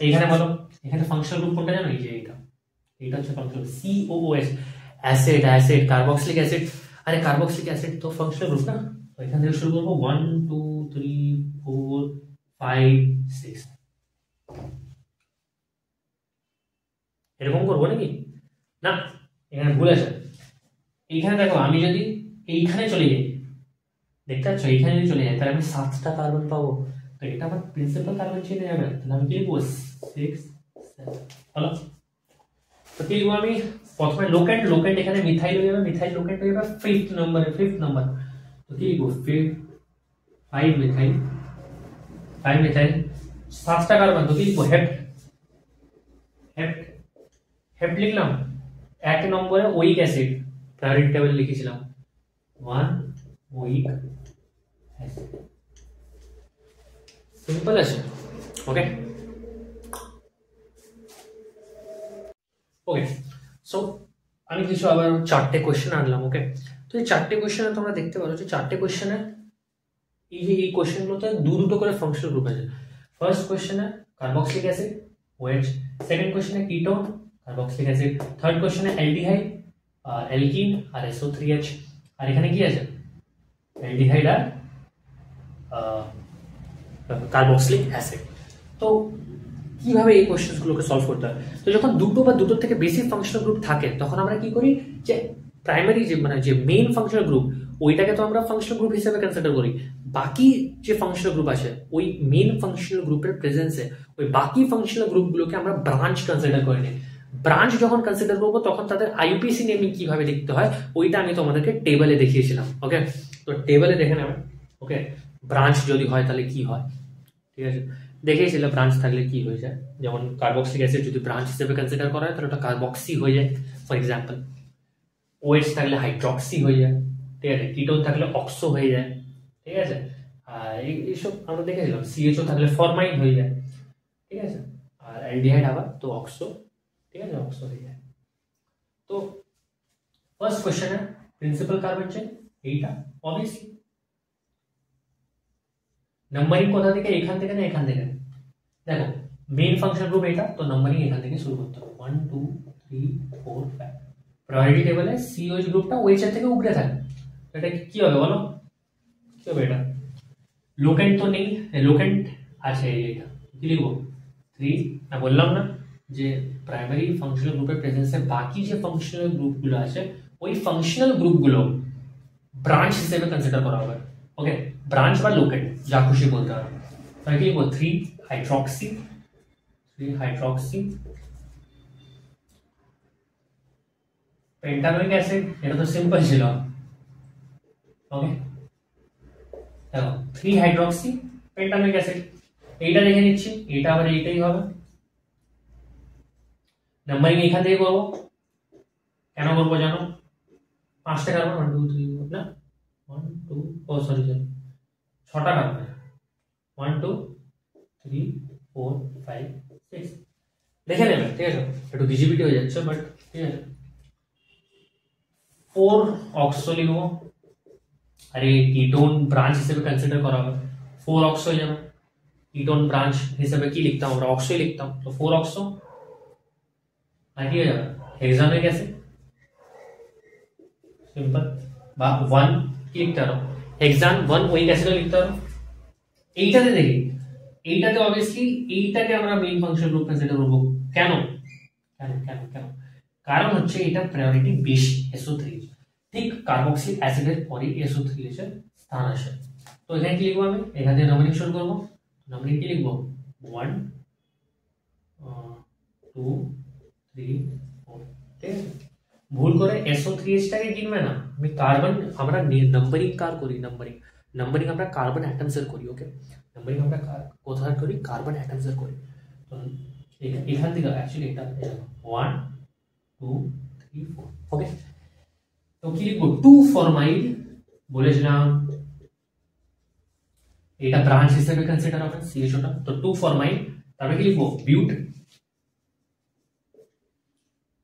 এখানে বলো, এখানে ফাংশনাল গ্রুপ কোনটা জানো, এই যে এইটা হচ্ছে functional COOH, acid, carboxylic acid, আরে কার্বক্সিলিক অ্যাসিড তো ফাংশনাল গ্রুপ না। তো এখান থেকে শুরু করবো 1 2 3 4 5 6, এরকম করবো নাকি, না এখানে ভুল আছে। এইখানে দেখো আমি যদি এইখানে চলে যাই, দেখতে পাচ্ছ এইখানে যদি চলে যাই তাহলে আমি 7টা কার্বন পাবো, তো এটা আমার প্রিন্সিপাল কার্বন চেইনে যাবে, তাহলে আমি কি লিখবো 6 7, হলো। তো কি লিখবো আমি, প্রথমে লোকেন্ট, এখানে মিথাইল হয়ে যাবে, মিথাইল লোকেন্ট হয়ে যাবে 5th নাম্বার, তো কি লিখবো 5 মিথাইল 7টা কার্বন, তো কি লিখবো হেপ্ট হেপ্ট হেপ্ট লিখলাম। 1 নম্বরে ওইক অ্যাসিড, প্রায়োরিটি টেবিল লিখেছিলাম 1 ওইক অ্যাসিড। সিম্পল আছে। ওকে ওকে, সো আমি কিছু আবার 4টে কোয়েশ্চেন আনলাম। ওকে, তো এই 4টে কোয়েশ্চেনে তোমরা দেখতে পারো যে 4টে কোয়েশ্চেনে এই কোয়েশ্চেনগুলোতে দুটো করে ফাংশনাল গ্রুপ আছে। ফার্স্ট কোয়েশ্চেনে কার্বক্সিলিক অ্যাসিড ওএইচ, সেকেন্ড কোয়েশ্চেনে কিটোন কার্বক্সিলিক অ্যাসিড, থার্ড কোয়েশ্চেনে অ্যালডিহাইড আর অ্যালকিন আর SO3H, আর এখানে কি আছে অ্যালডিহাইড আর কার্বক্সিলিক অ্যাসিড। তো কিভাবে এই কোয়েশ্চেনগুলোকে সলভ করতে হয়? তো যখন দুটো বা দুটোর থেকে বেশি ফাংশনাল গ্রুপ থাকে তখন আমরা কি করি যে প্রাইমারি যে মানে যে মেইন ফাংশনাল গ্রুপ ওইটাকে তো আমরা ফাংশনাল গ্রুপ হিসেবে কনসিডার করি, বাকি যে ফাংশনাল গ্রুপ আছে ওই মেইন ফাংশনাল গ্রুপের প্রেজেন্সে ওই বাকি ফাংশনাল গ্রুপগুলোকে আমরা ব্রাঞ্চ কনসিডার করে নিই। ব্রাঞ্চ যখন কনসিডার করবো তখন তাদের আইইউপিএসি নেমিং কিভাবে লিখতে হয় ওইটা আমি তোমাদেরকে টেবলে দেখিয়েছিলাম। ওকে, তো টেবলে দেখে নেবে। ওকে, ব্রাঞ্চ যদি হয় তাহলে কি হয়, ঠিক আছে, দেখিয়েছিলাম ব্রাঞ্চ থাকলে কি হয়ে যায়। যেমন কার্বক্সিলিক অ্যাসিড যদি ব্রাঞ্চ হিসেবে কনসিডার করা হয় তাহলে ওটা কার্বক্সি হয়ে যায় ফর এক্সাম্পল। ওএইচ থাকলে হাইড্রক্সি হয়ে যায়, ঠিক আছে, কিটোন থাকলে অক্সো হয়ে যায়, ঠিক আছে, আর এইসব আমরা দেখেছিলাম। সিএইচও থাকলে ফরমাইন হয়ে যায়, ঠিক আছে, আর অ্যালডিহাইড আবার তো অক্সো, ঠিক আছে, অক্সো হয়ে যায়। তো ফার্স্ট কোশ্চেনে প্রিন্সিপাল কার্বন চেন এইটা অবভিয়াসলি নাম্বারিং কোথা থেকে, এখান থেকে না এখান থেকে। দেখো মেইন ফাংশন গ্রুপ এটা, তো নাম্বারিং এখান থেকে শুরু করতে হবে 1 2 3 4 5। প্রায়োরিটি টেবিলে সিওএইচ গ্রুপটা ওএইচ এর থেকে উপরে থাকে, এটা কি হবে বলো, কি হবে এটা? লোকেন্ট তো নেই, লোকেন্ট আছে এটা, কি লিখবো 3 না, বললাম না যে প্রাইমারি ফাংশনাল গ্রুপের প্রেজেন্সে বাকি যে ফাংশনাল গ্রুপগুলো আছে ওই ফাংশনাল গ্রুপগুলো ব্রাঞ্চ হিসেবে কনসিডার করা হবে। ওকে, ব্রাঞ্চ বা লোকেন্ট যা খুশি বলতে পারো। তাহলে কি লিখবো 3 হাইড্রক্সি পেন্টানোইক অ্যাসিড, এটা তো সিম্পল ছিল। ওকে, দেখো 3 হাইড্রক্সি পেন্টানোইক অ্যাসিড, এইটা দেখে নিচ্ছি, এটা আবার এইটাই হবে। নাম্বারিং এখান থেকে করবো, কেন করবো জানো? 5টা কার্বন 1 2 3 না 1 2 ও সরি 6টা কার্বন 1 2 3 4 5 6 দেখে নেবে, ঠিক আছে, একটু ভিজিবিলিটি হয়ে যাচ্ছে বাট ঠিক আছে। 4 অক্সো লিখবো, আরে কিটোন ব্রাঞ্চ হিসেবে কনসিডার করা হবে, 4 অক্সো হয়ে যাবে। কিটোন ব্রাঞ্চ হিসেবে কি লিখতাম আমরা, অক্সোই লিখতাম, তো 4 অক্সো আর কি হয়ে যাবে হেক্সানোইক অ্যাসিড সিম্পল, বা 1 কি লিখতে পারো হেক্সান 1 ওইক অ্যাসিডও লিখতে পারো। এইটাতে দেখি, এইটাতে অবভিয়াসলি এইটাকে আমরা মেইন ফাংশন গ্রুপ কনসিডার করব। কেন কেন কেন কেন? কারণ হচ্ছে এটা প্রায়োরিটি বেশি SO3, ঠিক কার্বক্সিলিক অ্যাসিডের পরে SO3 এর স্থান আসে। তো এখানে কি লিখবো আমি, এখান থেকে নাম্বারিং শুরু করবো। নাম্বারিং কি লিখবো 1 2 3 4, ঠিক আছে। ভুল করে SO3H টাকে কিনবে না, আমি কার্বন, আমরা নাম্বারিং কার করি, নাম্বারিং আমরা কার্বন অ্যাটমস এর করি। ওকে, নাম্বারিং আমরা কোথায় করি, কার্বন অ্যাটমস এর করি। তো এখান থেকে অ্যাকচুয়ালি এটা 1 2 3 4। ওকে, তো কি লিখবো 2 ফরমাইল, বলেছিলাম এটা ব্রাঞ্চ হিসেবে কনসিডার হবে সিএইচওটা, তো 2 ফরমাইল। তারপরে কি লিখবো বিউট,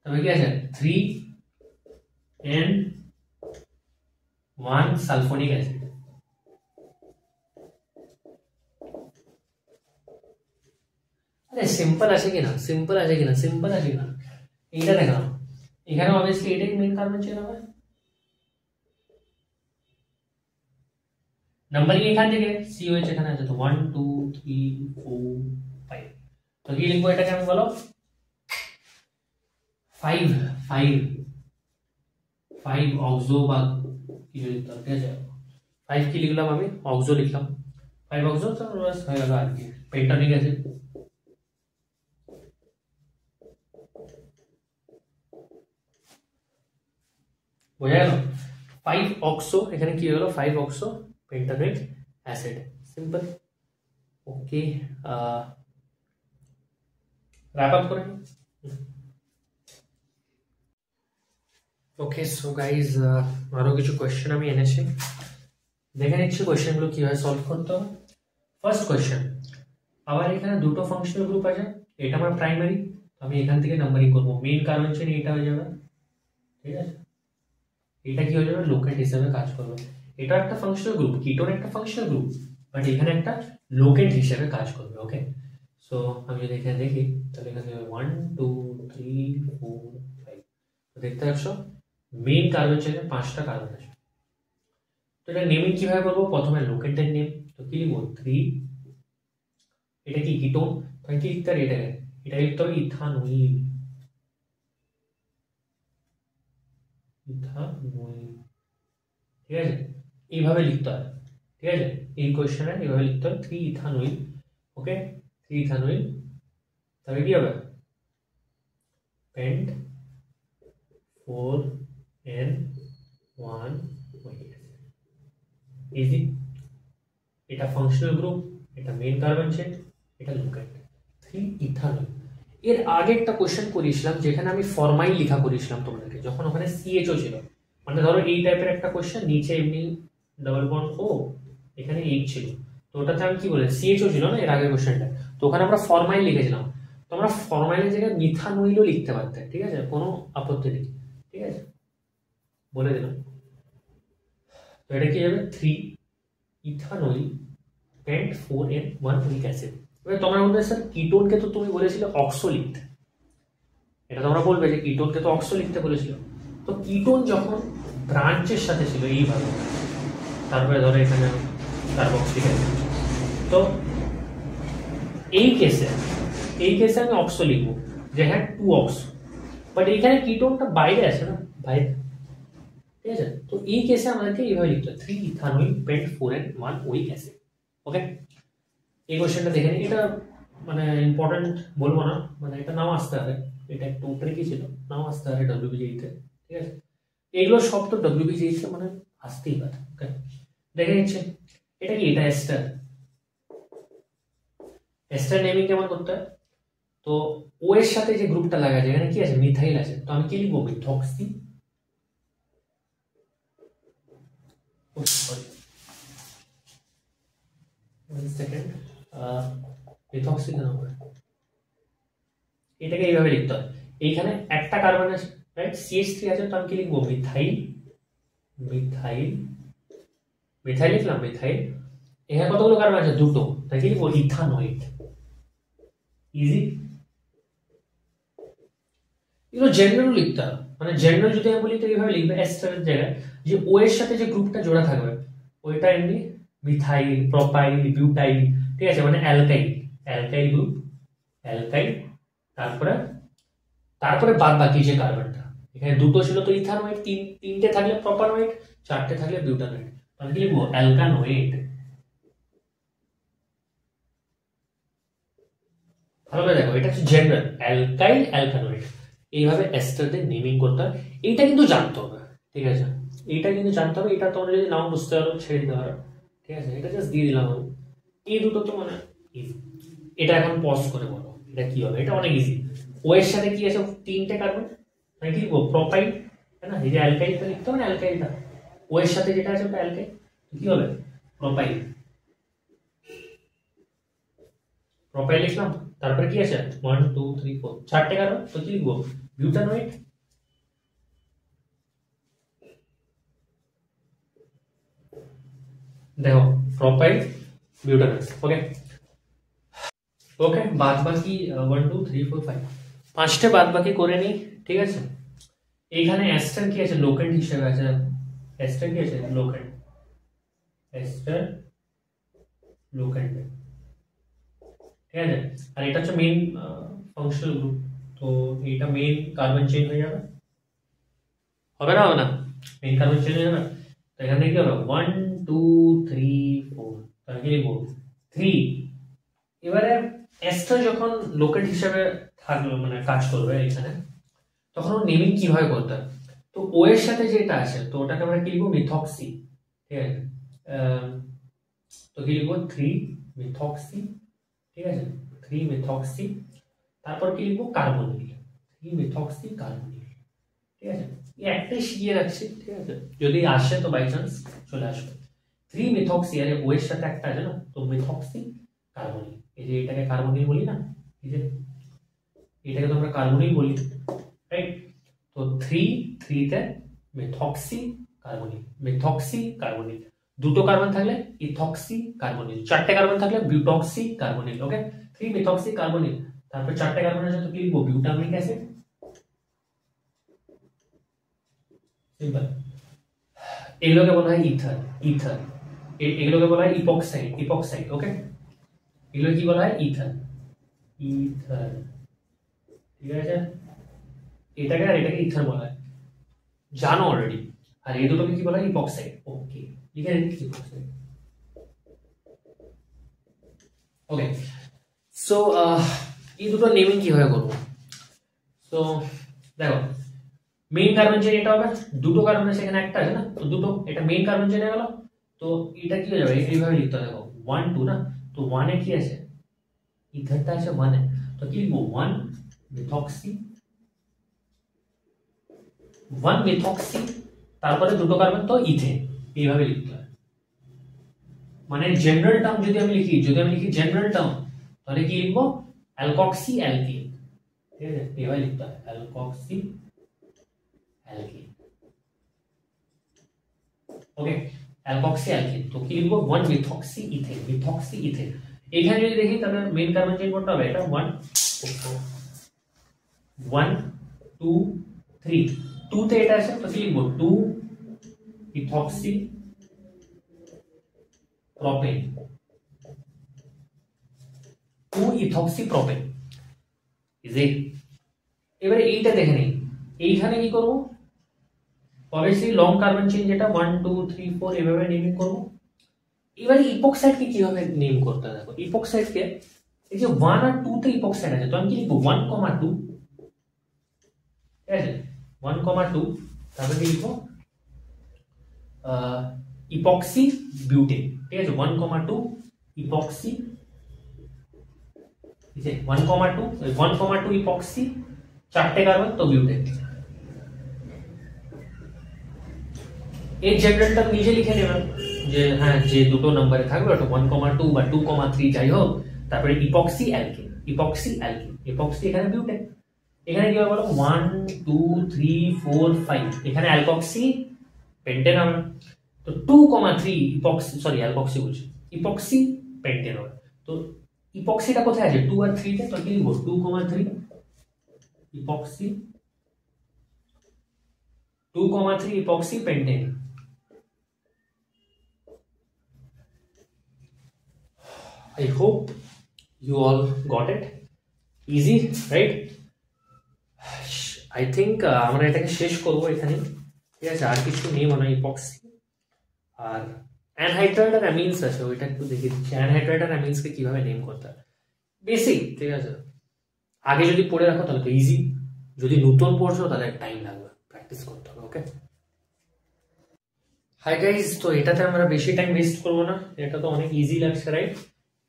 তারপরে কি আছে 3N1 সালফোনিক অ্যাসিড। আরে সিম্পল আছে কিনা, সিম্পল আছে কিনা, সিম্পল আছে কিনা, এইটা দেখাও। এখানে অবভিয়াসলি এটাই মেইন কার্বন চেন হবে। নাম্বারিং এখান থেকে সিওএইচ এখানে আছে, তো 1 2 3 4 5। তো কি লিখবো এটাকে আমি বলো 5 5 5 অক্সো বা কি লিখতে হবে, ঠিক আছে। 5 কি লিখলাম আমি, অক্সো লিখলাম, 5 অক্সো, তো বাস হয়ে গেল। আর কি পেন্টানোইক অ্যাসিড, বোঝা গেল। 5 অক্সো, এখানে কি হলো 5 অক্সো পেন্টানোইক অ্যাসিড, সিম্পল। ওকে, র‍্যাপ আপ করে। ওকে সো গাইজ, আরো কিছু কোয়েশ্চেন আমি এনেছি, দেখে নিচ্ছি কোয়েশ্চেনগুলো কিভাবে সলভ করতে হবে। ফার্স্ট কোয়েশ্চেন, আবার এখানে দুটো ফাংশনাল গ্রুপ আছে, এটা আমার প্রাইমারি, আমি এখান থেকে নাম্বারিং করবো, মেইন কার্বন চেন এটা হয়ে যাবে, ঠিক আছে, এটা কি হয়ে যাবে লোকেট হিসেবে কাজ করবে। এটা একটা ফাংশনাল গ্রুপ, কিটোন একটা ফাংশনাল গ্রুপ, বাট এখানে একটা লোকেট হিসেবে কাজ করবে। ওকে, সো আমি যদি এখানে দেখি তাহলে এখানে 1 2 3 4 5, তো দেখতে পাচ্ছ মেইন কার্বন চেনে 5টা কার্বন আছে। তো এটা নেমিং কিভাবে করবো, প্রথমে লোকেটের নেম, তো কি লিখবো 3, এটা কি কিটোন, তো কি লিখতে হবে, এটা লিখতে হবে ইথানল, ইথানল, ঠিক আছে, এইভাবে লিখতে হবে, ঠিক আছে, এই কোয়েশ্চেনে এইভাবে লিখতে হবে 3 ইথানল। ওকে, 3 ইথানল, তাহলে কি হবে পেন্ট 4n1 ইজি। এটা ফাংশনাল গ্রুপ, এটা মেইন কার্বন চেন, এটা লোকেট, 3 ইথানল। এর আগে একটা কোশ্চেন করেছিলাম যেখানে আমি ফরমাইল লেখা করেছিলাম তোমাদেরকে, যখন ওখানে সিএইচও ছিল, মানে ধরো এই টাইপের একটা কোশ্চেন, নিচে এমনি ডাবল বন্ড ও এখানে এইচ ছিল, তো ওটাতে আমি কি বলে সিএইচও ছিল না এর আগের কোশ্চেনটা, তো ওখানে আমরা ফরমাইল লিখেছিলাম, তো আমরা ফরমাইলের জায়গায় মিথানইলও লিখতে পারতে, ঠিক আছে, কোনো আপত্তি নেই, ঠিক আছে, বলে দিলাম। তো এটা কি হবে 3 ethanol pent 4n1 weak acid. এবার তোমরা বলবে স্যার কিটোনকে তো তুমি বলেছিলে অক্সো লিখতে, এটা তোমরা বলবে যে কিটোনকে তো অক্সো লিখতে বলেছিল, তো কিটোন যখন ব্রাঞ্চের সাথে ছিল এইভাবে, তারপরে ধরো এখানে কার্বক্সিলিক অ্যাসিড, তো এই কেসে আমি অক্সো লিখবো যে হ্যাঁ 2 অক্সো, বাট এইখানে কিটোনটা বাইরে আছে না, বাইরে, ঠিক আছে, তো এই কেসে আমাদেরকে এইভাবে লিখতে হবে 3 ethanol pent 4n1 weak acid. Okay, এই কোশ্চেনটা দেখে নিই, এটা মানে ইম্পর্টেন্ট বলবো না, মানে এটা নাও আসতে হবে, এটা একটু ট্রিকি ছিল, নাও আসতে হবে ডব্লিউবিজিতে, ঠিক আছে, এগুলো সব তো ডব্লিউবিজিতে মানে আসতেই পারে। ওকে, দেখে নিচ্ছে এটা কি, এটা এস্টার, এস্টার নেমিং কেমন করতে হয়, তো ও এর সাথে যে গ্রুপটা লাগা আছে এখানে কি আছে মিথাইল আছে, তো আমি কি লিখবো মিথক্সি, সেকেন্ড মিথক্সি কেন হবে, এটাকে এইভাবে লিখতে হয়, এইখানে একটা কার্বন আছে রাইট, CH3 আছে, তো আমি কি লিখবো মিথাইল, মিথাইল, মিথাইল লিখলাম, মিথাইল, এখানে কতগুলো কার্বন আছে দুটো, তাই কি লিখবো ইথানয়েড, ইজি। এগুলো জেনারেল লিখতে হবে, মানে জেনারেল যদি আমি বলি তো এইভাবে লিখবে এস্টারের জায়গায় যে ও এর সাথে যে গ্রুপটা জোড়া থাকবে ওইটা এমনি মিথাইল, প্রোপাইল, বিউটাইল, ঠিক আছে, মানে অ্যালকাইল, অ্যালকাইল গ্রুপ, অ্যালকাইল, তারপরে বাদ বাকি যে কার্বনটা, এখানে দুটো ছিল তো ইথানয়েড, তিনটে থাকলে প্রোপানয়েড, চারটে থাকলে বিউটানয়েড, তাহলে কি লিখবো অ্যালকানয়েড। ভালোভাবে দেখো এটা হচ্ছে জেনারেল অ্যালকাইল অ্যালকানয়েড, এইভাবে এস্টারদের নেমিং করতে হয়, এইটা কিন্তু জানতে হবে, ঠিক আছে, এইটা কিন্তু জানতে হবে, এটা তোমরা যদি নাও বুঝতে পারো ছেড়ে দিতে পারো, ঠিক আছে, এটা জাস্ট দিয়ে দিলাম আমি, এই দুটো তো মানে ইজি। এটা এখন পজ করে বলো এটা কি হবে, এটা অনেক ইজি, ও এর সাথে কি আছে তিনটে কার্বন, মানে কি লিখবো প্রোপাইল, তাই না, এই যে অ্যালকাইলটা লিখতে হবে না, অ্যালকাইলটা ও এর সাথে যেটা আছে ওটা অ্যালকাইল, কি হবে প্রোপাইল, প্রোপাইল লিখলাম, তারপরে কি আছে 1 2 3 4 চারটে কার্বন, তো কি লিখবো বিউটানয়েড, দেখো প্রোপাইল বিউটানয়েড। ওকে, ওকে বাদ বাকি 1 2 3 4 5 পাঁচটা বাদ বাকি করে নি, ঠিক আছে, এইখানে এস্টার কি আছে লোকেন্ড হিসেবে আছে, এস্টার কি আছে লোকেন্ড, এস্টার লোকেন্ড, ঠিক আছে, আর এটা হচ্ছে মেইন ফাংশনাল গ্রুপ, তো এটা মেইন কার্বন চেন হয়ে যাবে, হবে না, হবে না, মেইন কার্বন চেন হয়ে যাবে, তো এখান থেকে কি হবে 1 2 3 4, তাহলে কি লিখবো 3। এবারে এস্টার যখন লোকেট হিসেবে থাকলো মানে কাজ করবে এখানে, তখন নেমিং কিভাবে করতে হয়, তো ও এর সাথে যেটা আছে তো ওটাকে আমরা কি লিখবো মিথক্সি, ঠিক আছে। তো কি লিখবো 3 মিথক্সি, ঠিক আছে 3 মিথক্সি, তারপর কি লিখবো কার্বনিল, 3 মিথক্সি কার্বনিল, ঠিক আছে। এই একটাই শিখিয়ে রাখছি, ঠিক আছে, যদি আসে তো বাই চান্স চলে আসবে। 3 মিথক্সি আরে ও এর সাথে একটা আছে না, তো মিথক্সি কার্বনিল, এই যে এটাকে কার্বনিল বলি না, এই যে এটাকে তো আমরা কার্বনিল বলি, রাইট। তো 3 তে মেথক্সি কার্বনিল, মেথক্সি কার্বনিল, দুটো কার্বন থাকলে ইথক্সি কার্বনিল, চারটে কার্বন থাকলে বিউটক্সি কার্বনিল, ওকে। 3 মেথক্সি কার্বনিল, তারপর চারটে কার্বনের সাথে কি লিখবো বিউটামিক অ্যাসিড, সিম্পল। এগুলোকে বলা হয় ইথার, ইথার, এগুলোকে বলা হয় ইপক্সাইড, ইপক্সাইড, ওকে। এগুলো কি বলা হয় ইথার, ইথার, ঠিক আছে। এটাকে আর এটাকে ইথার বলা হয়, জানো অলরেডি। আর এই দুটোকে কি বলা হয় ইপক্সাইড, ওকে লিখে নিচ্ছি ইপক্সাইড, ওকে। সো এই দুটো নেমিং কিভাবে করবো, সো দেখো মেইন কার্বন চেইন এটা হবে, দুটো কার্বন আছে এখানে একটা আছে না, তো দুটো, এটা মেইন কার্বন চেইন গেল, তো এটা কি হয়ে যাবে এইভাবে লিখতে হবে, দেখো 1 2 না, তো 1 এ কি আছে ইথারটা আছে 1 এ, তো কি লিখবো 1 মিথক্সি, 1 মিথক্সি, তারপরে দুটো কার্বন তো ইথেন, এইভাবে লিখতে হয়। মানে জেনারেল টার্ম যদি আমি লিখি জেনারেল টার্ম, তাহলে কি লিখবো অ্যালকক্সি অ্যালকিন, ঠিক আছে, এইভাবে লিখতে হয় অ্যালকক্সি অ্যালকিন, ওকে অ্যালকক্সি অ্যালকিন। তো কি লিখবো 1 মিথক্সি ইথেন, মিথক্সি ইথেন। এখানে যদি দেখি তাহলে মেইন কার্বন চেইন কোনটা হবে, এটা 1 1 2 3, 2 তে এটা আছে, তো কি লিখবো 2 ethoxy propane, 2 ethoxy propane, easy. এবারে এইটা দেখে নেই, এইখানে কি করব, অবভিয়াসলি লং কার্বন চেইন যেটা 1 2 3 4 এভাবে নেমিং করব। এবারে ইপক্সাইড কে কিভাবে নেম করতে হয়, দেখো ইপক্সাইড কে এই যে 1 আর 2 তে ইপক্সাইড আছে, তো আমি কি লিখবো 1 2, ঠিক আছে 1 2, তারপরে কি লিখবো ইপক্সি বিউটেন, ঠিক আছে 1 2 ইপক্সি, ঠিক আছে 1 2 ইপক্সি, চারটে কার্বন তো বিউটেন। এই জেনারেলটা নিজে লিখে নেবেন যে হ্যাঁ যে দুটো নম্বরে থাকবে ওটা 1 2 বা 2 3 যাই হোক, তারপরে epoxy alkyne, epoxy alkyne, epoxy এখানে বিউটেন, এখানে কি হবে বলো 1 2 3 4 5, এখানে অ্যালকক্সি পেন্টেন হবে, তো 2 3 ইপক্সি, সরি অ্যালকক্সি বলছি, ইপক্সি পেন্টেন হবে। তো ইপক্সিটা কোথায় আছে 2 আর 3 তে, তো কি লিখবো 2 3 epoxy, 2 3 epoxy pentane. I hope you all got it. Easy, right? I think আমরা এটাকে শেষ করব এখানে, ঠিক আছে, আর কিছু নেই মনে হয় ইপক্সি আর অ্যানহাইড্রাইড আর অ্যামিনস আছে, ওইটা একটু দেখিয়ে দিচ্ছি অ্যানহাইড্রাইড আর অ্যামিনসকে কিভাবে নেম করতে হয়, বেসিক, ঠিক আছে। আগে যদি পড়ে রাখো তাহলে তো ইজি, যদি নতুন পড়ছো তাহলে টাইম লাগবে, প্র্যাকটিস করতে হবে, ওকে। হাই গাইস, তো এটাতে আমরা বেশি টাইম ওয়েস্ট করবো না, এটা তো অনেক ইজি লাগছে, রাইট।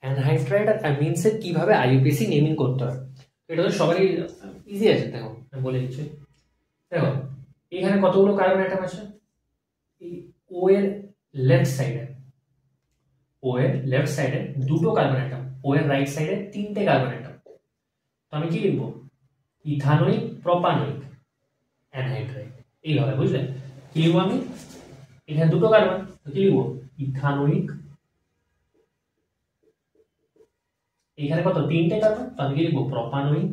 অ্যানহাইড্রাইড আর অ্যামিনসের কিভাবে আইইউপিএসি নেমিং করতে হয়, এটা তো সবারই ইজি আছে, দেখো আমি বলে দিচ্ছি। দেখো এখানে কতগুলো কার্বন অ্যাটম আছে, ও এর লেফট সাইডে, ও এর লেফট সাইডে দুটো কার্বন অ্যাটম, ও এর রাইট সাইডে তিনটে কার্বন অ্যাটম, তো আমি কি লিখবো ইথানোইক প্রোপানোইক অ্যানহাইড্রাইড, এইভাবে, বুঝলে। কি লিখবো আমি, এখানে দুটো কার্বন, তো কি লিখবো ইথানোইক, এখানে কত তিনটে কার্বন, তো আমি কি লিখবো প্রোপানোইক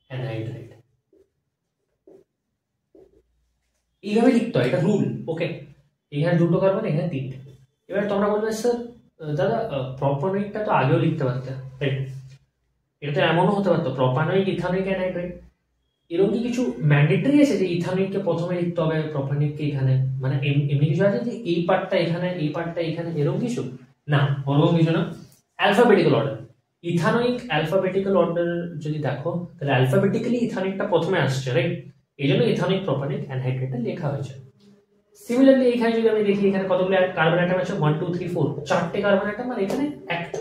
অ্যানহাইড্রাইড, এইভাবে লিখতে হয়, এটা রুল, ওকে। এখানে দুটো কার্বন, এখানে তিনটে। এবার তোমরা বলবে স্যার দাদা প্রোপানোইকটা তো আগেও লিখতে পারতে, রাইট। এটা তো এমনও হতে পারতো প্রোপানোইক ইথানোইক অ্যানহাইড্রাইড, এরকম কি কিছু ম্যান্ডেটরি আছে যে ইথানোইককে প্রথমে লিখতে হবে প্রোপানোইককে এখানে, মানে এমনি কিছু আছে যে এই পার্টটা এখানে এই পার্টটা এখানে, এরকম কিছু না, ওরকম কিছু না, alphabetical order. Ethanoic alphabetical order যদি দেখো তাহলে অ্যালফাবেটিক্যালি ইথানিকটা প্রথমে আসছে, রাইট? এই জন্য ইথানিক প্রোপানিক অ্যানহাইড্রেটটা লেখা হয়েছে। সিমিলারলি এখানে যদি আমি দেখি এখানে কতগুলো কার্বন অ্যাটম আছে, 1 2 3 4, চারটে কার্বন অ্যাটম, আর এখানে একটা।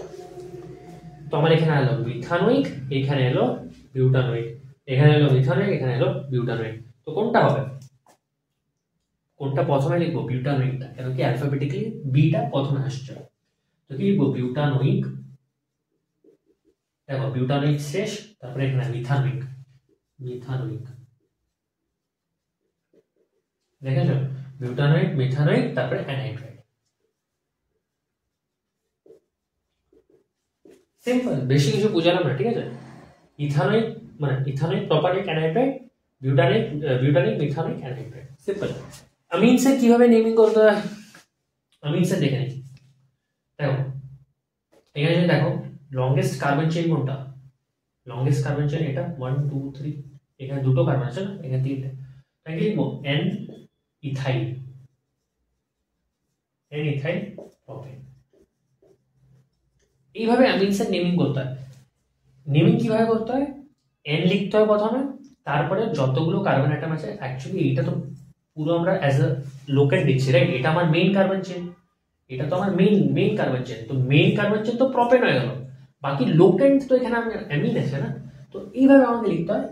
তো আমার এখানে এলো ইথানোইক, এখানে এলো বিউটানোইক, এখানে এলো ইথানোইক, এখানে এলো বিউটানোইক। তো কোনটা হবে, কোনটা প্রথমে লিখবো? বিউটানোইকটা, কেন কি অ্যালফাবেটিক্যালি বিটা প্রথমে আসছে। তো কি লিখবো? বিউটানোইক। দেখো বিউটানোইক শেষ, তারপরে এখানে মিথানোইক, মিথানোইক দেখেছো? বিউটানোইক, মিথানোইক, তারপরে অ্যানহাইড্রাইড। সিম্পল, বেশি কিছু বুঝালাম না, ঠিক আছে? ইথানোইক মানে ethanoic, propanoic, anhydride, butanoic, butanoic, methanoic, anhydride. Simple. অ্যামিনসের কিভাবে নেমিং করতে হয় অ্যামিনসের দেখে নিই। দেখো এখানে যদি দেখো লংগেস্ট কার্বন চেইন কোনটা? লংগেস্ট কার্বন চেইন এটা 1 2 3, এখানে দুটো কার্বন আছে না, এখানে তিনটে। তাই কি লিখবো? N ethyl, N ethyl propane. এইভাবে অ্যামিনসের নেমিং করতে হয়। নেমিং কিভাবে করতে হয়? এন লিখতে হয় প্রথমে, তারপরে যতগুলো কার্বন অ্যাটম আছে, অ্যাকচুয়ালি এইটা তো পুরো আমরা অ্যাজ আ লোকেট দিচ্ছি, রাইট? এটা আমার মেইন কার্বন চেইন, এটা তো আমার মেইন কার্বন চেইন। তো মেইন কার্বন চেইন তো প্রোপেন হয়ে গেল, বাকি লোকেন্ট তো এখানে অ্যামিন আছে না। তো এইভাবে আমাকে লিখতে হয়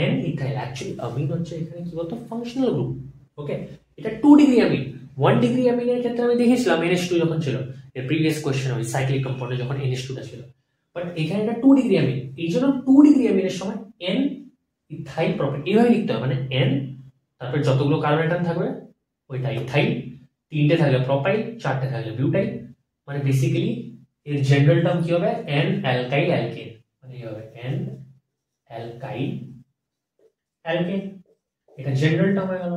এন ইথাইল। অ্যাকচুয়ালি অ্যামিন হচ্ছে এখানে কি বলতো, ফাংশনাল গ্রুপ। ওকে, এটা 2 ডিগ্রি অ্যামিন। 1 ডিগ্রি অ্যামিনের ক্ষেত্রে আমি দেখিয়েছিলাম NH2 যখন ছিল, এর প্রিভিয়াস কোশ্চেন ওই সাইক্লিক কম্পাউন্ডে যখন NH2 টা ছিল। বাট এখানে এটা 2 ডিগ্রি অ্যামিন, এই জন্য 2 ডিগ্রি অ্যামিনের সময় এন ইথাইল প্রোপেন এইভাবে লিখতে হবে। মানে এন, তারপরে যতগুলো কার্বন অ্যাটম থাকবে ওইটা ইথাইল, তিনটে থাকলে প্রোপাইল, চারটে থাকলে বিউটাইল। মানে বেসিক্যালি এর জেনারেল টার্ম কি হবে? এন অ্যালকাইল অ্যালকেন, মানে এই হবে এন অ্যালকাইল অ্যালকেন। এটা জেনারেল টার্ম হয়ে গেল,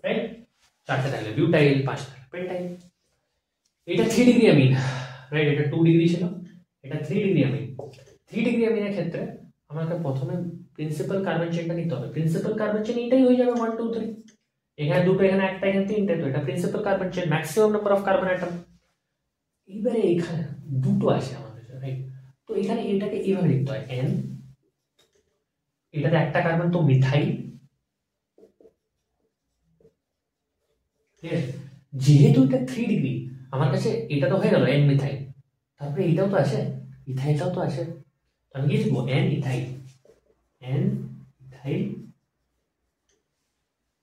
রাইট? চারটে থাকলে বিউটাইল, পাঁচটা থাকলে পেন্টাইল। এটা 3 ডিগ্রি অ্যামিন, রাইট? এটা 2 ডিগ্রি ছিল, এটা 3 ডিগ্রি অ্যামিন। 3 ডিগ্রি অ্যামিনের ক্ষেত্রে আমাকে প্রথমে প্রিন্সিপাল কার্বন চেইনটা নিতে হবে। প্রিন্সিপাল কার্বন চেইন এটাই হয়ে যাবে 1 2 3, এখানে দুটো, এখানে একটা, এখানে তিনটে। তো এটা principal carbon chain, maximum number of carbon atom. এবারে এখানে দুটো আছে আমাদের, রাইট? তো এখানে এটাকে এইভাবে লিখতে হয় এন, এটাতে একটা কার্বন তো মিথাইল, ঠিক আছে? যেহেতু এটা 3 ডিগ্রি, আমার কাছে এটা তো হয়ে গেল এন মিথাইল, তারপরে এটাও তো আছে, ইথাইলটাও তো আছে। আমি কি লিখবো? এন ইথাইল, এন ইথাইল,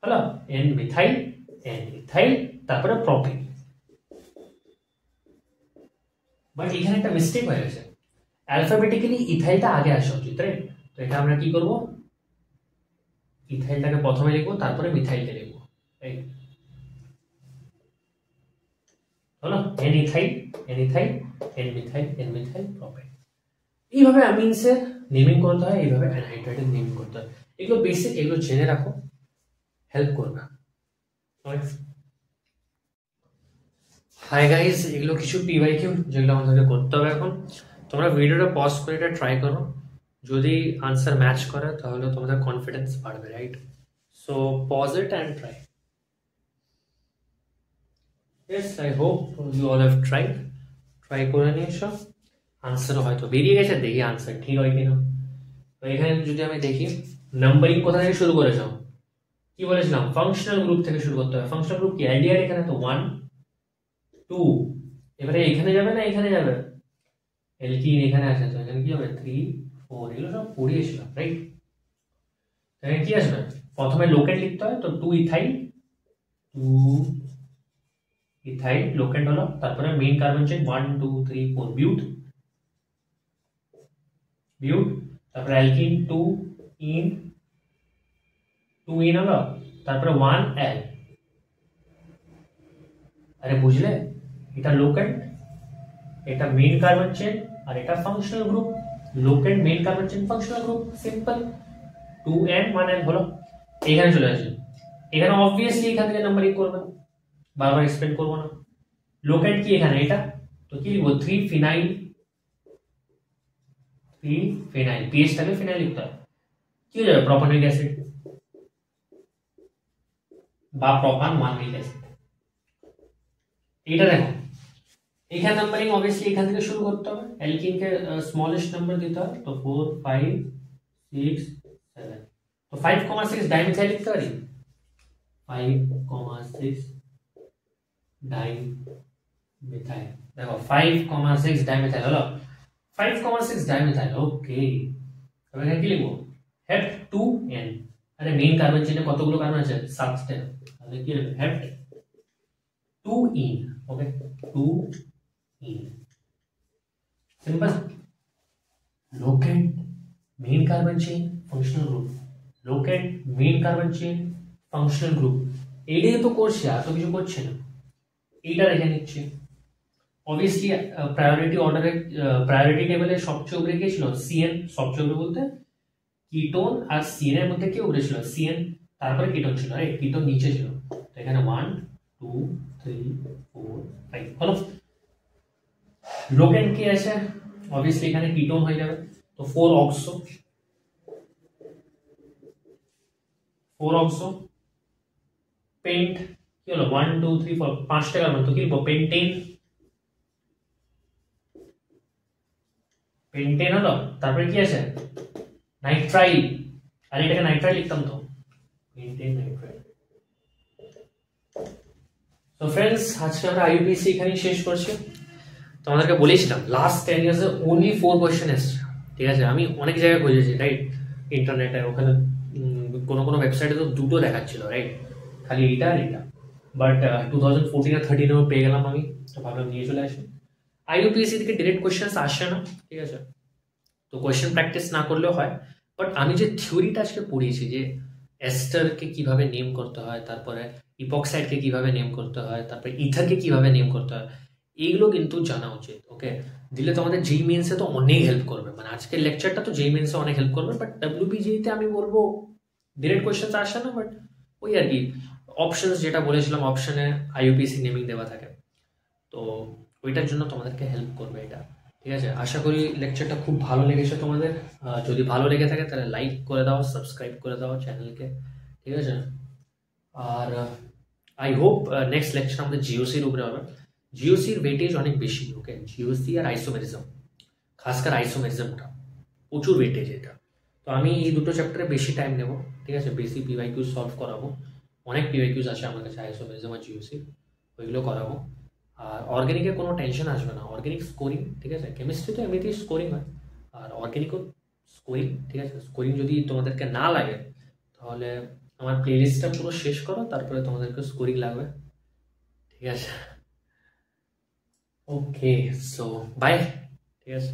হলো এন মিথাইল, এন ইথাইল, তারপরে প্রোপেন। বাট এখানে একটা মিস্টেক হয়ে গেছে, অ্যালফাবেটিক্যালি ইথাইলটা আগে আসা উচিত, রাইট? তো এটা আমরা কি করব? ইথাইলটাকে প্রথমে লিখবো, তারপরে মিথাইলকে লিখবো, রাইট? হলো N ethyl, N ethyl, N methyl, N methyl, propane. এইভাবে অ্যামিনসের নেমিং করতে হয়, এইভাবে অ্যানহাইড্রাইডের নেমিং করতে হয়। এগুলো বেসিক, এগুলো জেনে রাখো, হেল্প করবে। হাই গাইস, এগুলো কিছু পিওয়াইকিউ যেগুলো আমাদেরকে করতে হবে এখন। তোমরা ভিডিওটা পজ করে এটা ট্রাই করো, যদি আনসার ম্যাচ করে তাহলে তোমাদের কনফিডেন্স বাড়বে, right? So pause it and try. Yes, I hope you all have tried. Try করে নিয়ে এসো, আনসারও হয়তো বেরিয়ে গেছে, দেখি আনসার ঠিক হয় কিনা। তো এখানে যদি আমি দেখি নাম্বারিং কোথা থেকে শুরু করেছ, কি বলেছিলাম? ফাংশনাল গ্রুপ থেকে শুরু করতে হবে। ফাংশনাল গ্রুপ কি? অ্যালডিহাইড এখানে তো 1 2, এবারে এখানে যাবে না এখানে যাবে? এলকিন এখানে আছে, তো এখানে কি হবে? 3 4, এগুলো সব পড়িয়েছিলাম, রাইট? এখানে কি আসবে? প্রথমে লোকেন্ট লিখতে হয়, তো 2 ইথাইল, 2 ইথাইল লোকেন্ট হলো, তারপরে মেইন কার্বন চেইন 1 2 3 4 বিউট, বিউট, তারপরে অ্যালকিন 2 ইন, 2 ইন হলো, তারপরে 1 এল। আরে বুঝলে, এটা লোকেন্ট, এটা মেইন কার্বন চেইন, আর এটা functional group. Locant, main carbon chain, functional group, simple. 2n 1n হলো, এখানে চলে আসে। এখানে অবভিয়াসলি এখান থেকে নাম্বারিং করবে, বারবার এক্সপ্লেন করবো না। লোকেন্ট কি এখানে? এটা তো কি লিখবো? 3 ফিনাইল, 3 ফিনাইল, পিএইচ থাকলে ফিনাইল লিখতে হয়। কি হয়ে যাবে? প্রোপানোইক অ্যাসিড বা প্রোপান 1 মিক অ্যাসিড। এটা দেখো, এখানে নাম্বারিং অবভিয়াসলি এখান থেকে শুরু করতে হবে, অ্যালকিনকে স্মলেস্ট নাম্বার দিতে হয়, তো 4 5 6 7, তো 5,6 ডাইমিথাইল লিখতে পারি, 5,6 ডাইমিথাইল, দেখো 5,6 ডাইমিথাইল হলো, 5,6 ডাইমিথাইল। ওকে, তবে এখানে কি লিখবো, হেপ্ট 2n, আরে মেইন কার্বন চেইনে কতগুলো কার্বন আছে, 7টা, তাহলে কি লিখবে, hept 2n। Okay, 2n, simple. Locate main carbon chain functional group, locate main carbon chain functional group, এইটাই তো করছে, আর তো কিছু করছে না, এইটা দেখে নিচ্ছে। অবভিয়াসলি প্রায়োরিটি অর্ডারে, প্রায়োরিটি টেবিলে সবচেয়ে উপরে কে ছিল, সিএন, সবচেয়ে উপরে বলতে কিটোন, আর সিএন এর মধ্যে কে উপরে ছিল, সিএন, তারপরে কিটোন ছিল, রাইট, কিটোন নিচে ছিল, তো এখানে 1 2 3 4 5 হলো। লোকেট কি আছে, অবভিয়াসলি এখানে কিটোন হয়ে যাবে, তো 4 অক্সো, 4 অক্সো, পেন্ট কি হলো, 1 2 3 4, 5টা কার্বন, তো কি লিখবো, পেন্টেন, পেন্টেন হলো। তারপরে কি আছে, নাইট্রাইল, আর এটাকে নাইট্রাইল লিখতাম তো, পেন্টেন নাইট্রাইল। তো ফ্রেন্ডস, আজকে আমরা আইইউপিএসসি এখানেই শেষ করছি। তোমাদেরকে বলেছিলাম last 10 years A only 4 question এসছে, ঠিক আছে। আমি অনেক জায়গায় খুঁজেছি, রাইট, ইন্টারনেটে, ওখানে কোনো কোনো ওয়েবসাইটে তো দুটো দেখাচ্ছিল, রাইট, খালি এইটা আর এটা, বাট 2014 আর 13 পেয়ে গেলাম আমি, তো ভাবলাম নিয়ে চলে আসি। আইইউপিএসসি থেকে ডিরেক্ট কোয়েশ্চেন আসে না, ঠিক আছে, তো কোয়েশ্চেন প্র্যাকটিস না করলেও হয়, বাট আমি যে থিওরিটা আজকে পড়িয়েছি, যে এস্টারকে কিভাবে নেম করতে হয়, তারপরে ইপক্সাইডকে কিভাবে নেম করতে হয়, তারপরে ইথারকে কিভাবে নেম করতে হয়, এইগুলো কিন্তু জানা উচিত। ওকে, দিলে তোমাদের যেই মেন্সে তো অনেক হেল্প করবে, মানে আজকের লেকচারটা তো যেই মেন্সে অনেক হেল্প করবে, বাট ডাব্লিউবিজিতে আমি বলবো ডিরেক্ট কোয়েশ্চেন আসে না, বাট ওই আর কি অপশনস যেটা বলেছিলাম, অপশনে আইইউপিএসসি নেমিং দেওয়া থাকে, তো ওইটার জন্য তোমাদেরকে হেল্প করবে এটা, ঠিক আছে। আশা করি লেকচারটা খুব ভালো লেগেছে তোমাদের, যদি ভালো লেগে থাকে তাহলে লাইক করে দাও, সাবস্ক্রাইব করে দাও চ্যানেলকে, ঠিক আছে। আর আই হোপ নেক্সট লেকচার আমাদের জিওসির উপরে হবে। জিওসির ওয়েটেজ অনেক বেশি, ওকে, জিওসি আর আইসোমেরিজম, খাসকার আইসোমেরিজমটা প্রচুর ওয়েটেজ এটা, তো আমি এই দুটো চ্যাপ্টারে বেশি টাইম নেব, ঠিক আছে, বেশি পিওয়াইকিউ সলভ করাবো, অনেক পিওয়াইকিউজ আছে আমার কাছে আইসোমেরিজম আর জিওসি, ওইগুলো করাবো। আর অর্গ্যানিকের কোনো টেনশন আসবে না, অর্গ্যানিক স্কোরিং, ঠিক আছে, কেমিস্ট্রি তো এমনিতেই স্কোরিং হয়, আর অর্গ্যানিকও স্কোরিং, ঠিক আছে। স্কোরিং যদি তোমাদেরকে না লাগে তাহলে আমার প্লেলিস্টটা পুরো শেষ করো, তারপরে তোমাদেরকে স্কোরিং লাগবে, ঠিক আছে। ওকে, সো বাই, ঠিক আছে।